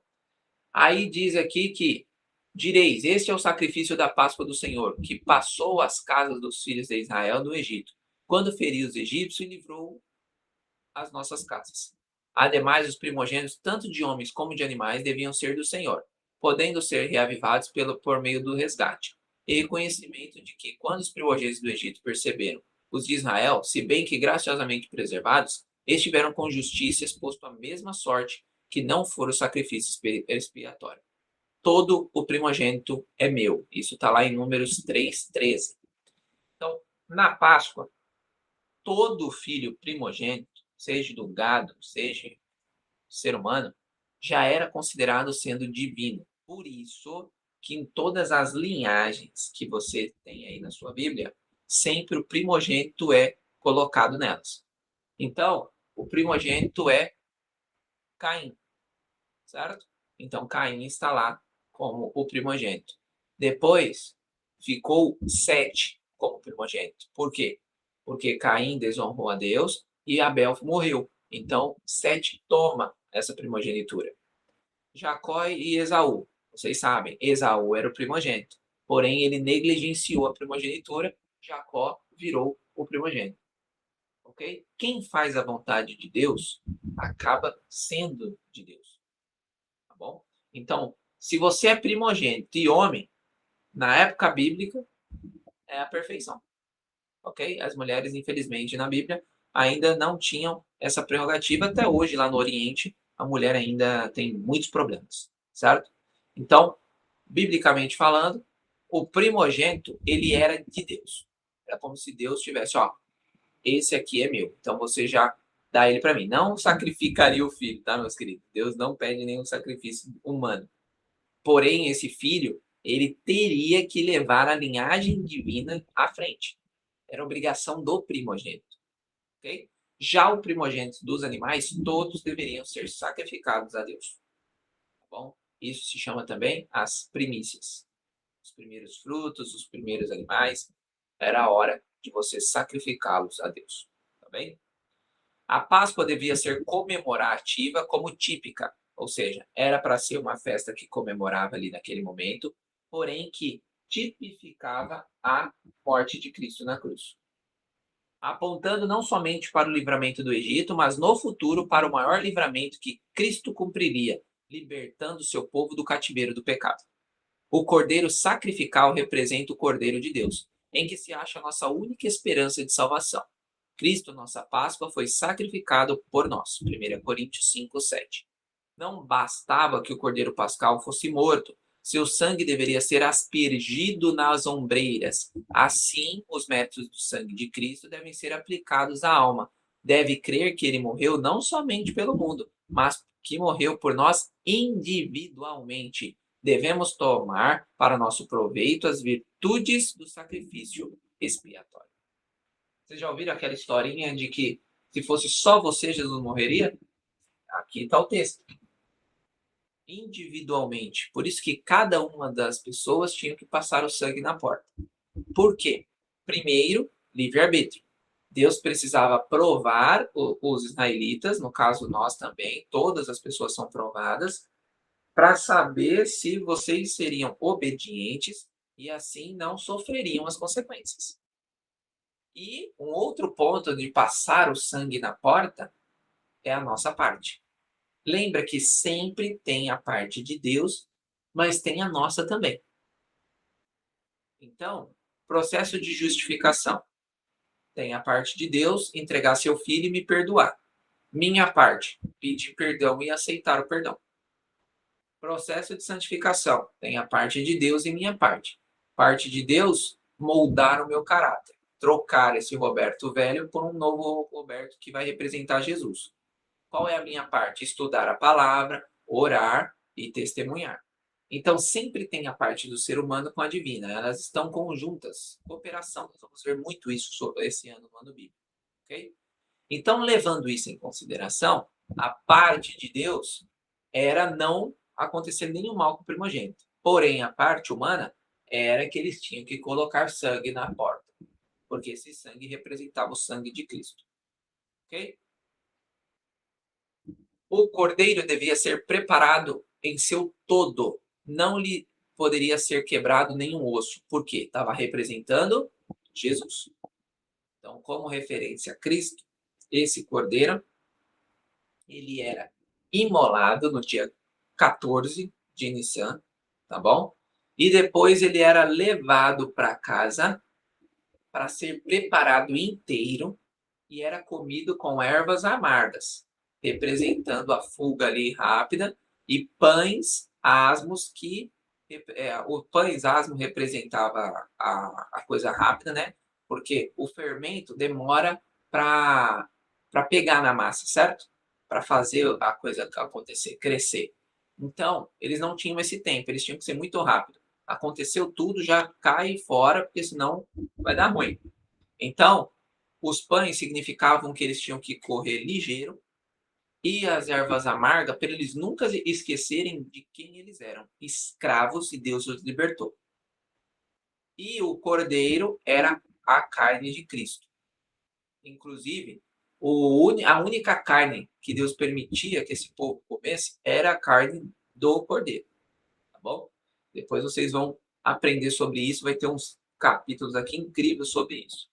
Aí diz aqui que direis, este é o sacrifício da Páscoa do Senhor, que passou as casas dos filhos de Israel no Egito, quando feriu os egípcios e livrou as nossas casas. Ademais, os primogênitos, tanto de homens como de animais, deviam ser do Senhor, podendo ser reavivados por meio do resgate. E reconhecimento de que, quando os primogênitos do Egito perceberam os de Israel, se bem que graciosamente preservados, estiveram com justiça exposto à mesma sorte que não for o sacrifício expiatório. Todo o primogênito é meu. Isso está lá em Números 3:13. Então, na Páscoa, todo filho primogênito, seja do gado, seja ser humano, já era considerado sendo divino. Por isso que em todas as linhagens que você tem aí na sua Bíblia, sempre o primogênito é colocado nelas. Então, o primogênito é Caim, certo? Então, Caim está lá como o primogênito. Depois, ficou Sete como primogênito. Por quê? Porque Caim desonrou a Deus e Abel morreu. Então, Sete toma essa primogenitura. Jacó e Esaú. Vocês sabem, Esaú era o primogênito. porém ele negligenciou a primogenitura, Jacó virou o primogênito. Ok? Quem faz a vontade de Deus acaba sendo de Deus. Tá bom? Então, se você é primogênito e homem, na época bíblica, é a perfeição. Ok? As mulheres, infelizmente, na Bíblia, ainda não tinham essa prerrogativa. Até hoje, lá no Oriente, a mulher ainda tem muitos problemas. Certo? Então, biblicamente falando, o primogênito, ele era de Deus. Era como se Deus tivesse, ó, esse aqui é meu. Então você já dá ele para mim. Não sacrificaria o filho, tá, meus queridos? Deus não pede nenhum sacrifício humano. Porém, esse filho, ele teria que levar a linhagem divina à frente. Era obrigação do primogênito. Okay? Já o primogênito dos animais, todos deveriam ser sacrificados a Deus. Tá bom? Isso se chama também as primícias. Os primeiros frutos, os primeiros animais, era a hora de você sacrificá-los a Deus. Tá bem? A Páscoa devia ser comemorativa como típica, ou seja, era para ser uma festa que comemorava ali naquele momento, porém que tipificava a morte de Cristo na cruz. Apontando não somente para o livramento do Egito, mas no futuro para o maior livramento que Cristo cumpriria, libertando seu povo do cativeiro do pecado. O cordeiro sacrificial representa o cordeiro de Deus, em que se acha a nossa única esperança de salvação. Cristo, nossa Páscoa, foi sacrificado por nós. 1 Coríntios 5, 7. Não bastava que o cordeiro pascal fosse morto, seu sangue deveria ser aspergido nas ombreiras. Assim, os métodos do sangue de Cristo devem ser aplicados à alma. Deve crer que ele morreu não somente pelo mundo, mas que morreu por nós individualmente. Devemos tomar para nosso proveito as virtudes do sacrifício expiatório. Vocês já ouviram aquela historinha de que se fosse só você, Jesus morreria? Aqui está o texto. Individualmente. Por isso que cada uma das pessoas tinha que passar o sangue na porta. Por quê? Primeiro, livre-arbítrio. Deus precisava provar os israelitas, no caso nós também, todas as pessoas são provadas, para saber se vocês seriam obedientes e assim não sofreriam as consequências. E um outro ponto de passar o sangue na porta é a nossa parte. Lembra que sempre tem a parte de Deus, mas tem a nossa também. Então, processo de justificação. Tem a parte de Deus, entregar seu filho e me perdoar. Minha parte, pedir perdão e aceitar o perdão. Processo de santificação. Tem a parte de Deus e minha parte. Parte de Deus, moldar o meu caráter. Trocar esse Roberto velho por um novo Roberto que vai representar Jesus. Qual é a minha parte? Estudar a palavra, orar e testemunhar. Então, sempre tem a parte do ser humano com a divina. Elas estão conjuntas. Cooperação. Nós vamos ver muito isso esse ano no ano bíblico. Okay? Então, levando isso em consideração, a parte de Deus era não acontecer nenhum mal com o primogênito. Porém, a parte humana era que eles tinham que colocar sangue na porta. Porque esse sangue representava o sangue de Cristo. Ok? O cordeiro devia ser preparado em seu todo. Não lhe poderia ser quebrado nenhum osso. Por quê? Estava representando Jesus. Então, como referência a Cristo, esse cordeiro, ele era imolado no dia 14 de Nissan, tá bom? E depois ele era levado para casa para ser preparado inteiro e era comido com ervas amargas, representando a fuga ali rápida, e pães asmos que o pães asmo representava a coisa rápida, né? Porque o fermento demora para pegar na massa, certo? Para fazer a coisa acontecer, crescer. Então, eles não tinham esse tempo, eles tinham que ser muito rápido. Aconteceu tudo, já cai fora, porque senão vai dar ruim. Então, os pães significavam que eles tinham que correr ligeiro, e as ervas amargas, para eles nunca esquecerem de quem eles eram, escravos, e Deus os libertou. E o cordeiro era a carne de Cristo. Inclusive, a única carne que Deus permitia que esse povo comesse era a carne do cordeiro. Tá bom? Depois vocês vão aprender sobre isso, vai ter uns capítulos aqui incríveis sobre isso.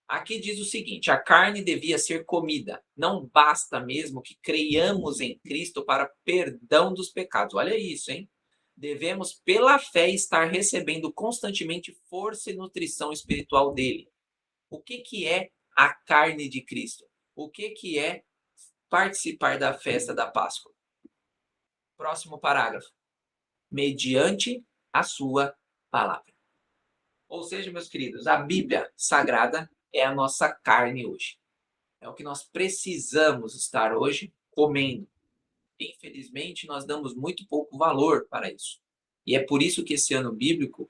Aqui diz o seguinte: a carne devia ser comida. Não basta mesmo que creiamos em Cristo para perdão dos pecados. Olha isso, hein? Devemos, pela fé, estar recebendo constantemente força e nutrição espiritual dele. O que é a carne de Cristo? O que é participar da festa da Páscoa? Próximo parágrafo. Mediante a sua palavra. Ou seja, meus queridos, a Bíblia Sagrada é a nossa carne hoje. É o que nós precisamos estar hoje comendo. Infelizmente, nós damos muito pouco valor para isso. E é por isso que esse ano bíblico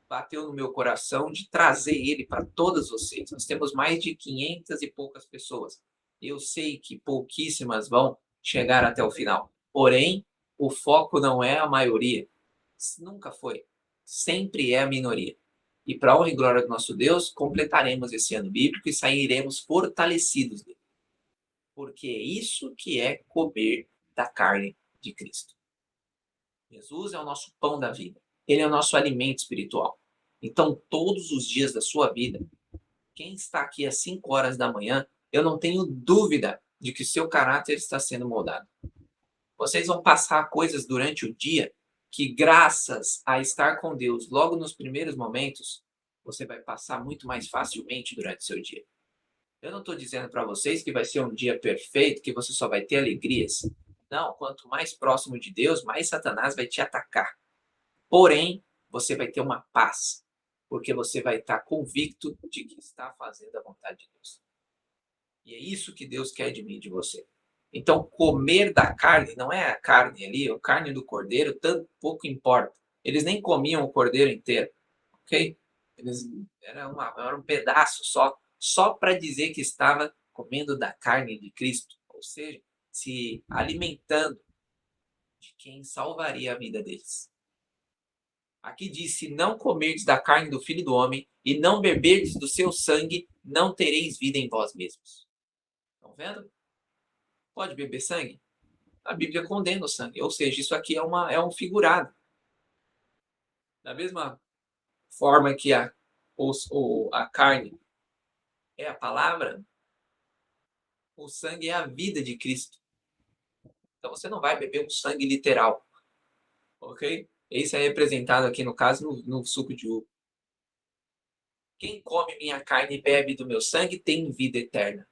bateu no meu coração de trazer ele para todas vocês. Nós temos mais de 500 e poucas pessoas. Eu sei que pouquíssimas vão chegar até o final. Porém, o foco não é a maioria. Nunca foi. Sempre é a minoria. E para a honra e glória do nosso Deus, completaremos esse ano bíblico e sairemos fortalecidos dele. Porque é isso que é comer da carne de Cristo. Jesus é o nosso pão da vida. Ele é o nosso alimento espiritual. Então, todos os dias da sua vida, quem está aqui às 5 horas da manhã, eu não tenho dúvida de que seu caráter está sendo moldado. Vocês vão passar coisas durante o dia que, graças a estar com Deus logo nos primeiros momentos, você vai passar muito mais facilmente durante o seu dia. Eu não estou dizendo para vocês que vai ser um dia perfeito, que você só vai ter alegrias. Não, quanto mais próximo de Deus, mais Satanás vai te atacar. Porém, você vai ter uma paz, porque você vai estar convicto de que está fazendo a vontade de Deus. E é isso que Deus quer de mim e de você. Então, comer da carne, não é a carne ali, a carne do cordeiro, tanto pouco importa. Eles nem comiam o cordeiro inteiro, ok? Era um pedaço só para dizer que estava comendo da carne de Cristo, ou seja, se alimentando de quem salvaria a vida deles. Aqui diz: se não comerdes da carne do Filho do Homem e não beberdes do seu sangue, não tereis vida em vós mesmos. Estão vendo? Pode beber sangue? A Bíblia condena o sangue, ou seja, isso aqui é um figurado. Da mesma forma que a carne é a palavra, o sangue é a vida de Cristo. Então você não vai beber um sangue literal, ok? Esse é representado aqui, no caso, no suco de uva. Quem come minha carne e bebe do meu sangue tem vida eterna.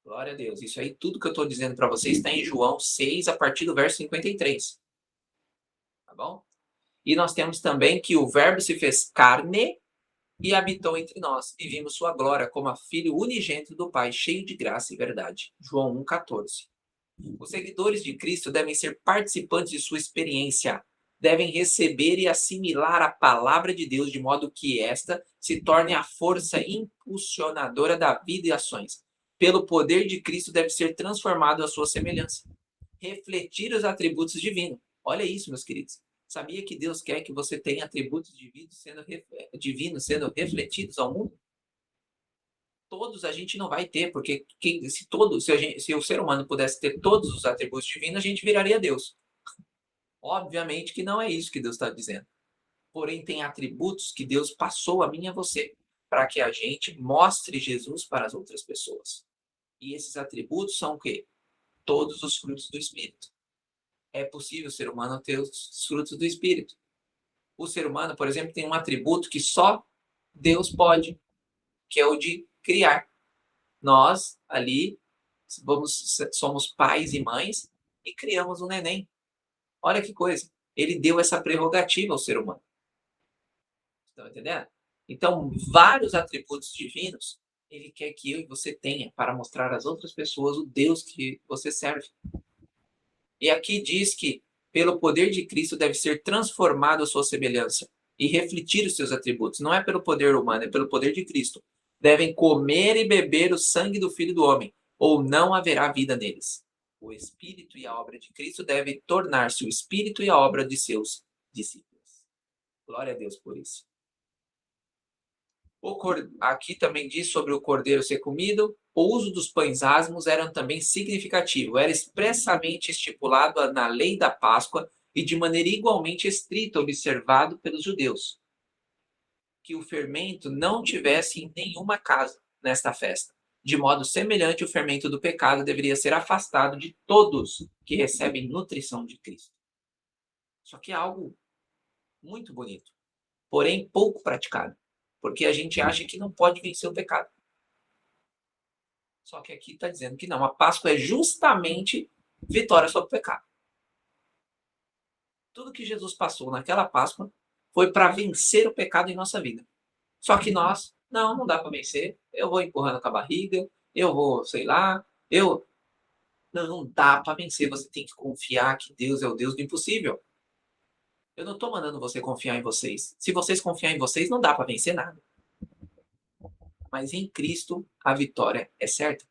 Glória a Deus. Isso aí, tudo que eu estou dizendo para vocês está em João 6, a partir do verso 53. Tá bom? E nós temos também que o Verbo se fez carne e habitou entre nós, e vimos sua glória como a Filho unigênito do Pai, cheio de graça e verdade. João 1,14. Os seguidores de Cristo devem ser participantes de sua experiência, devem receber e assimilar a palavra de Deus de modo que esta se torne a força impulsionadora da vida e ações. Pelo poder de Cristo deve ser transformado à sua semelhança. Refletir os atributos divinos. Olha isso, meus queridos. Sabia que Deus quer que você tenha atributos divinos sendo refletidos ao mundo? Todos a gente não vai ter, porque se o ser humano pudesse ter todos os atributos divinos, a gente viraria Deus. Obviamente que não é isso que Deus está dizendo. Porém, tem atributos que Deus passou a mim e a você, para que a gente mostre Jesus para as outras pessoas. E esses atributos são o quê? Todos os frutos do Espírito. É possível o ser humano ter os frutos do Espírito. O ser humano, por exemplo, tem um atributo que só Deus pode, que é o de criar. Nós, ali, somos pais e mães e criamos um neném. Olha que coisa. Ele deu essa prerrogativa ao ser humano. Estão entendendo? Então, vários atributos divinos ele quer que eu e você tenha para mostrar às outras pessoas o Deus que você serve. E aqui diz que, pelo poder de Cristo, deve ser transformado à sua semelhança e refletir os seus atributos. Não é pelo poder humano, é pelo poder de Cristo. Devem comer e beber o sangue do Filho do Homem, ou não haverá vida neles. O Espírito e a obra de Cristo devem tornar-se o Espírito e a obra de seus discípulos. Glória a Deus por isso. Aqui também diz sobre o cordeiro ser comido. O uso dos pães asmos era também significativo. Era expressamente estipulado na lei da Páscoa e de maneira igualmente estrita observado pelos judeus, que o fermento não tivesse em nenhuma casa nesta festa. De modo semelhante, o fermento do pecado deveria ser afastado de todos que recebem nutrição de Cristo. Só que é algo muito bonito, porém pouco praticado, porque a gente acha que não pode vencer o pecado. Só que aqui está dizendo que não, a Páscoa é justamente vitória sobre o pecado. Tudo que Jesus passou naquela Páscoa foi para vencer o pecado em nossa vida. Só que nós, não dá para vencer. Eu vou empurrando com a barriga, eu vou, sei lá, não dá para vencer. Você tem que confiar que Deus é o Deus do impossível. Eu não estou mandando você confiar em vocês. Se vocês confiarem em vocês, não dá para vencer nada. Mas em Cristo, a vitória é certa.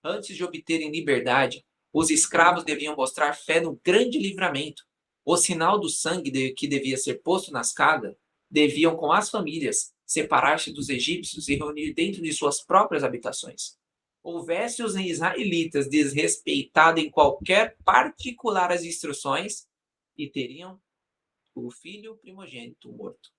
Antes de obterem liberdade, os escravos deviam mostrar fé no grande livramento. O sinal do sangue que devia ser posto na escada deviam, com as famílias, separar-se dos egípcios e reunir dentro de suas próprias habitações. Houvesse os israelitas desrespeitado em qualquer particular as instruções e teriam o filho primogênito morto.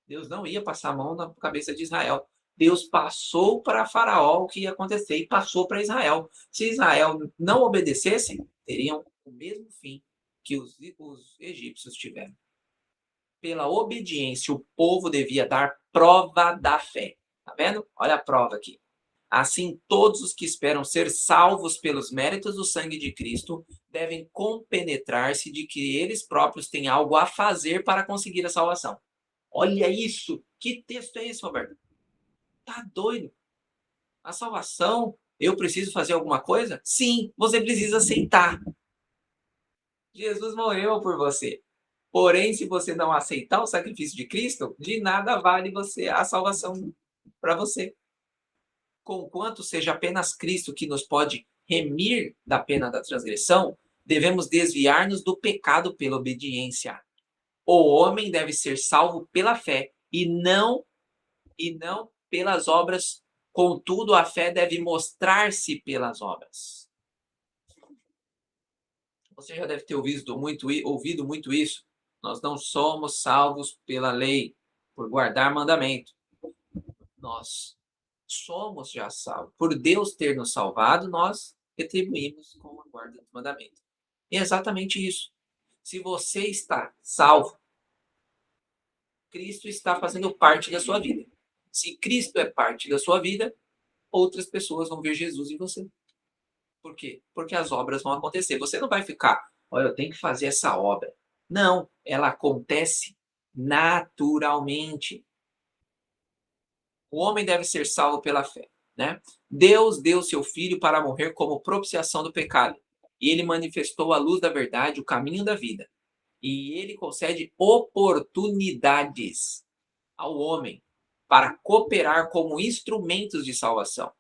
Deus não ia passar a mão na cabeça de Israel. Deus passou para Faraó o que ia acontecer e passou para Israel. Se Israel não obedecesse, teriam o mesmo fim que os egípcios tiveram. Pela obediência, o povo devia dar prova da fé. Tá vendo? Olha a prova aqui. Assim, todos os que esperam ser salvos pelos méritos do sangue de Cristo devem compenetrar-se de que eles próprios têm algo a fazer para conseguir a salvação. Olha isso! Que texto é esse, Roberto? Tá doido? A salvação, eu preciso fazer alguma coisa? Sim, você precisa aceitar. Jesus morreu por você. Porém, se você não aceitar o sacrifício de Cristo, de nada vale a salvação para você. Conquanto seja apenas Cristo que nos pode remir da pena da transgressão, devemos desviar-nos do pecado pela obediência. O homem deve ser salvo pela fé e não pelas obras. Contudo, a fé deve mostrar-se pelas obras. Você já deve ter ouvido muito isso. Nós não somos salvos pela lei, por guardar mandamento. Nós somos já salvos. Por Deus ter nos salvado, nós retribuímos com a guarda do mandamento. E é exatamente isso. Se você está salvo, Cristo está fazendo parte da sua vida. Se Cristo é parte da sua vida, outras pessoas vão ver Jesus em você. Por quê? Porque as obras vão acontecer. Você não vai ficar, olha, eu tenho que fazer essa obra. Não, ela acontece naturalmente. O homem deve ser salvo pela fé, né? Deus deu seu filho para morrer como propiciação do pecado. E ele manifestou a luz da verdade, o caminho da vida. E ele concede oportunidades ao homem para cooperar como instrumentos de salvação.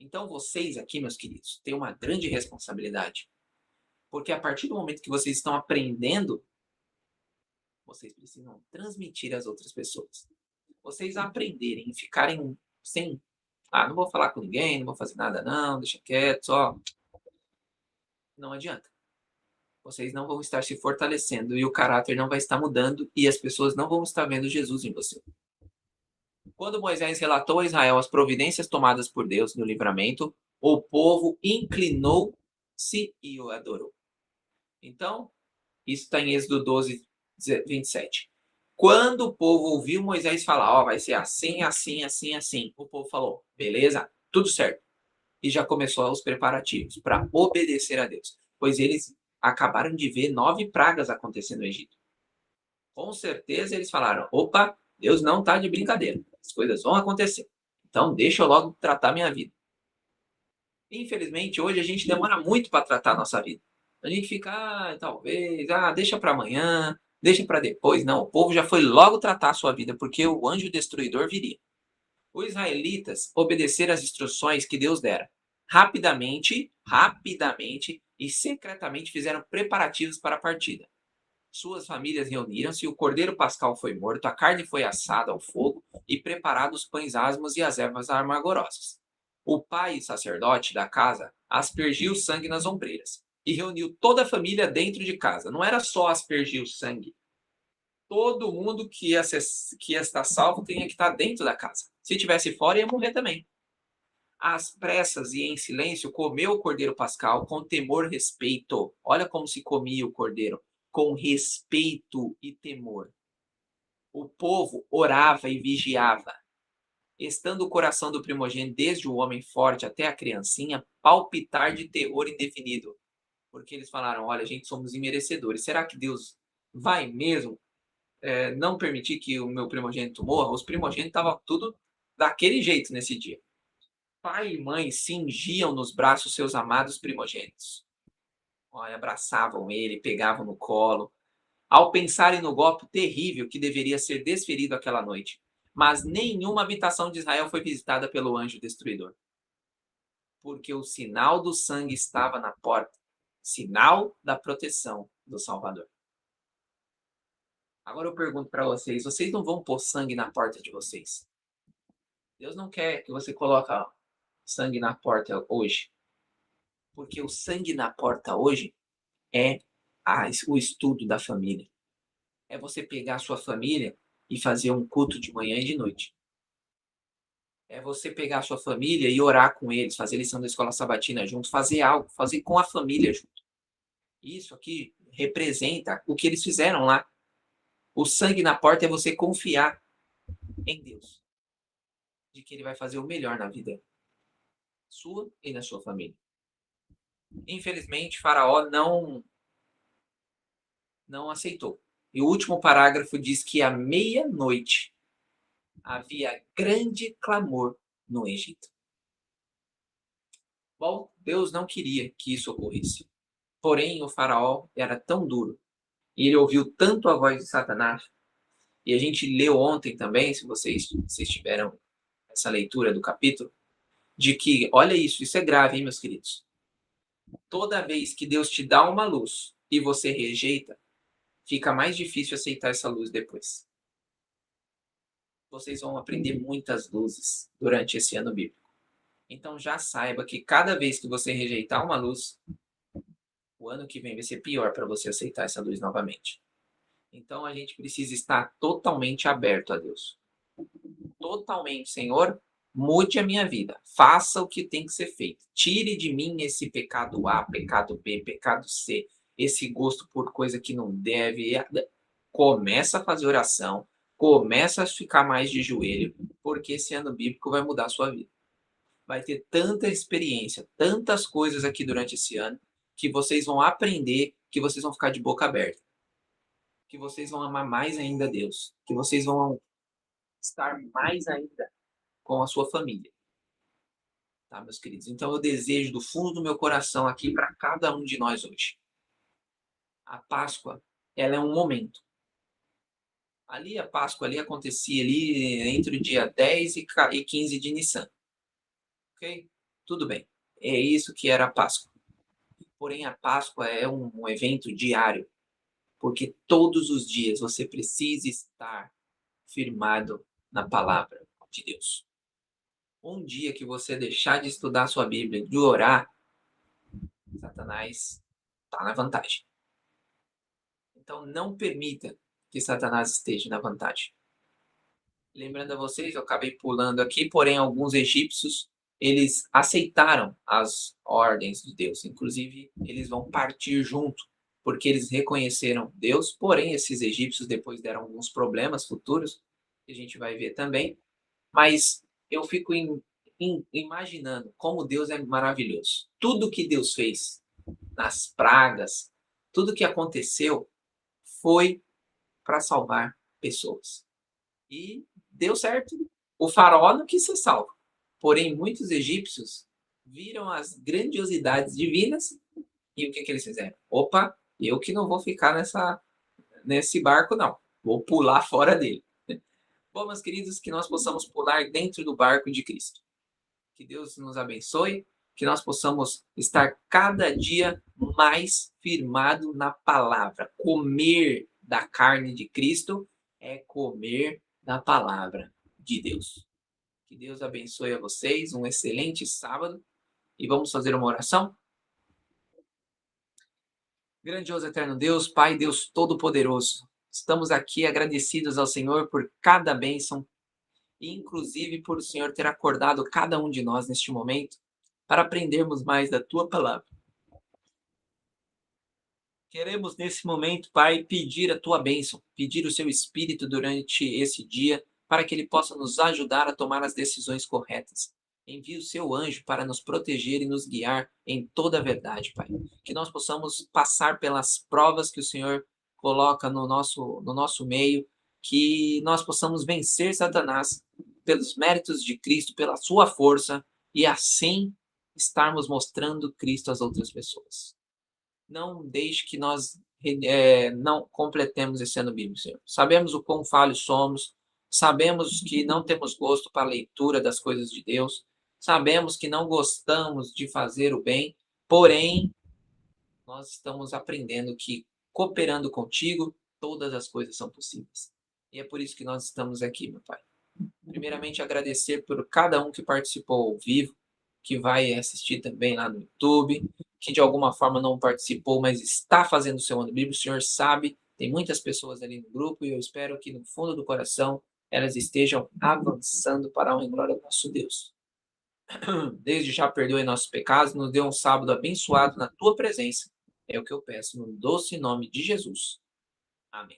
Então vocês aqui, meus queridos, têm uma grande responsabilidade. Porque a partir do momento que vocês estão aprendendo, vocês precisam transmitir às outras pessoas. Vocês aprenderem e ficarem sem... não vou falar com ninguém, não vou fazer nada não, deixa quieto, só... Não adianta. Vocês não vão estar se fortalecendo e o caráter não vai estar mudando e as pessoas não vão estar vendo Jesus em você. Quando Moisés relatou a Israel as providências tomadas por Deus no livramento, o povo inclinou-se e o adorou. Então, isso está em Êxodo 12, 27. Quando o povo ouviu Moisés falar, vai ser assim, assim, assim, assim, o povo falou, beleza, tudo certo. E já começou os preparativos para obedecer a Deus. Pois eles acabaram de ver 9 pragas acontecendo no Egito. Com certeza eles falaram, opa, Deus não está de brincadeira. As coisas vão acontecer. Então deixa eu logo tratar minha vida. Infelizmente, hoje a gente demora muito para tratar a nossa vida. A gente fica, talvez, deixa para amanhã, deixa para depois. Não, o povo já foi logo tratar a sua vida, porque o anjo destruidor viria. Os israelitas obedeceram às instruções que Deus dera. Rapidamente e secretamente fizeram preparativos para a partida. Suas famílias reuniram-se, o cordeiro pascal foi morto, a carne foi assada ao fogo e preparados os pães asmos e as ervas amargorosas. O pai, sacerdote da casa, aspergiu o sangue nas ombreiras. e reuniu toda a família dentro de casa. Não era só aspergir o sangue. Todo mundo que ia estar salvo tinha que estar dentro da casa. Se tivesse fora, ia morrer também. Às pressas e em silêncio, comeu o cordeiro pascal com temor e respeito. Olha como se comia o cordeiro, com respeito e temor. O povo orava e vigiava, estando o coração do primogênito, desde o homem forte até a criancinha, palpitar de terror indefinido. Porque eles falaram, olha, gente, somos imerecedores. Será que Deus vai mesmo não permitir que o meu primogênito morra? Os primogênitos estavam tudo daquele jeito nesse dia. Pai e mãe cingiam nos braços seus amados primogênitos. Olha, abraçavam ele, pegavam no colo, ao pensarem no golpe terrível que deveria ser desferido aquela noite. Mas nenhuma habitação de Israel foi visitada pelo anjo destruidor. Porque o sinal do sangue estava na porta, sinal da proteção do Salvador. Agora eu pergunto para vocês, vocês não vão pôr sangue na porta de vocês? Deus não quer que você coloque sangue na porta hoje. Porque o sangue na porta hoje é o estudo da família. É você pegar a sua família e fazer um culto de manhã e de noite. É você pegar a sua família e orar com eles, fazer lição da escola sabatina junto, fazer algo, fazer com a família junto. Isso aqui representa o que eles fizeram lá. O sangue na porta é você confiar em Deus, de que Ele vai fazer o melhor na vida sua e na sua família. Infelizmente, Faraó não aceitou. E o último parágrafo diz que à meia-noite havia grande clamor no Egito. Bom, Deus não queria que isso ocorresse. Porém, o Faraó era tão duro, e ele ouviu tanto a voz de Satanás, e a gente leu ontem também, se vocês tiveram essa leitura do capítulo, de que, olha isso é grave, hein, meus queridos? Toda vez que Deus te dá uma luz e você rejeita, fica mais difícil aceitar essa luz depois. Vocês vão aprender muitas luzes durante esse ano bíblico. Então já saiba que cada vez que você rejeitar uma luz, o ano que vem vai ser pior para você aceitar essa luz novamente. Então a gente precisa estar totalmente aberto a Deus. Totalmente, Senhor, mude a minha vida. Faça o que tem que ser feito. Tire de mim esse pecado A, pecado B, pecado C, esse gosto por coisa que não deve. Começa a fazer oração, começa a ficar mais de joelho, porque esse ano bíblico vai mudar a sua vida. Vai ter tanta experiência, tantas coisas aqui durante esse ano, que vocês vão aprender, que vocês vão ficar de boca aberta. Que vocês vão amar mais ainda a Deus. Que vocês vão estar mais ainda com a sua família. Tá, meus queridos? Então eu desejo do fundo do meu coração aqui para cada um de nós hoje. A Páscoa, ela é um momento. Ali a Páscoa ali acontecia ali entre o dia 10 e 15 de Nissan. Ok? Tudo bem. É isso que era a Páscoa. Porém, a Páscoa é um evento diário, porque todos os dias você precisa estar firmado na palavra de Deus. Um dia que você deixar de estudar a sua Bíblia, de orar, Satanás está na vantagem. Então, não permita que Satanás esteja na vantagem. Lembrando a vocês, eu acabei pulando aqui, porém, alguns egípcios eles aceitaram as ordens de Deus. Inclusive, eles vão partir junto, porque eles reconheceram Deus. Porém, esses egípcios depois deram alguns problemas futuros, que a gente vai ver também. Mas eu fico imaginando como Deus é maravilhoso. Tudo que Deus fez nas pragas, tudo que aconteceu, foi para salvar pessoas. E deu certo. O faraó não quis ser salvo. Porém, muitos egípcios viram as grandiosidades divinas e o que eles fizeram? Opa, eu que não vou ficar nesse barco, não. Vou pular fora dele. Bom, meus queridos, que nós possamos pular dentro do barco de Cristo. Que Deus nos abençoe, que nós possamos estar cada dia mais firmado na palavra. Comer da carne de Cristo é comer da palavra de Deus. Que Deus abençoe a vocês, um excelente sábado. E vamos fazer uma oração? Grandioso eterno Deus, Pai, Deus Todo-Poderoso, estamos aqui agradecidos ao Senhor por cada bênção, e inclusive por o Senhor ter acordado cada um de nós neste momento para aprendermos mais da Tua Palavra. Queremos nesse momento, Pai, pedir a Tua bênção, pedir o Seu Espírito durante esse dia, para que Ele possa nos ajudar a tomar as decisões corretas. Envie o Seu anjo para nos proteger e nos guiar em toda a verdade, Pai. Que nós possamos passar pelas provas que o Senhor coloca no nosso meio, que nós possamos vencer Satanás pelos méritos de Cristo, pela sua força, e assim estarmos mostrando Cristo às outras pessoas. Não deixe que nós não completemos esse ano bíblico, Senhor. Sabemos o quão falhos somos, sabemos que não temos gosto para a leitura das coisas de Deus, sabemos que não gostamos de fazer o bem, porém, nós estamos aprendendo que, cooperando contigo, todas as coisas são possíveis. E é por isso que nós estamos aqui, meu Pai. Primeiramente, agradecer por cada um que participou ao vivo, que vai assistir também lá no YouTube, que de alguma forma não participou, mas está fazendo o seu ano bíblico. O Senhor sabe, tem muitas pessoas ali no grupo, e eu espero que no fundo do coração elas estejam avançando para a honra e glória do nosso Deus. Desde já perdoe nossos pecados, nos dê um sábado abençoado na Tua presença. É o que eu peço no doce nome de Jesus. Amém.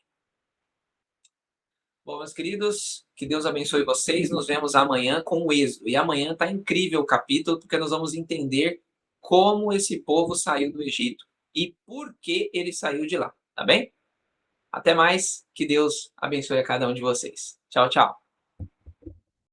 Bom, meus queridos, que Deus abençoe vocês. Nos vemos amanhã com o Êxodo. E amanhã está incrível o capítulo, porque nós vamos entender como esse povo saiu do Egito e por que ele saiu de lá, tá bem? Até mais, que Deus abençoe a cada um de vocês. Tchau, tchau.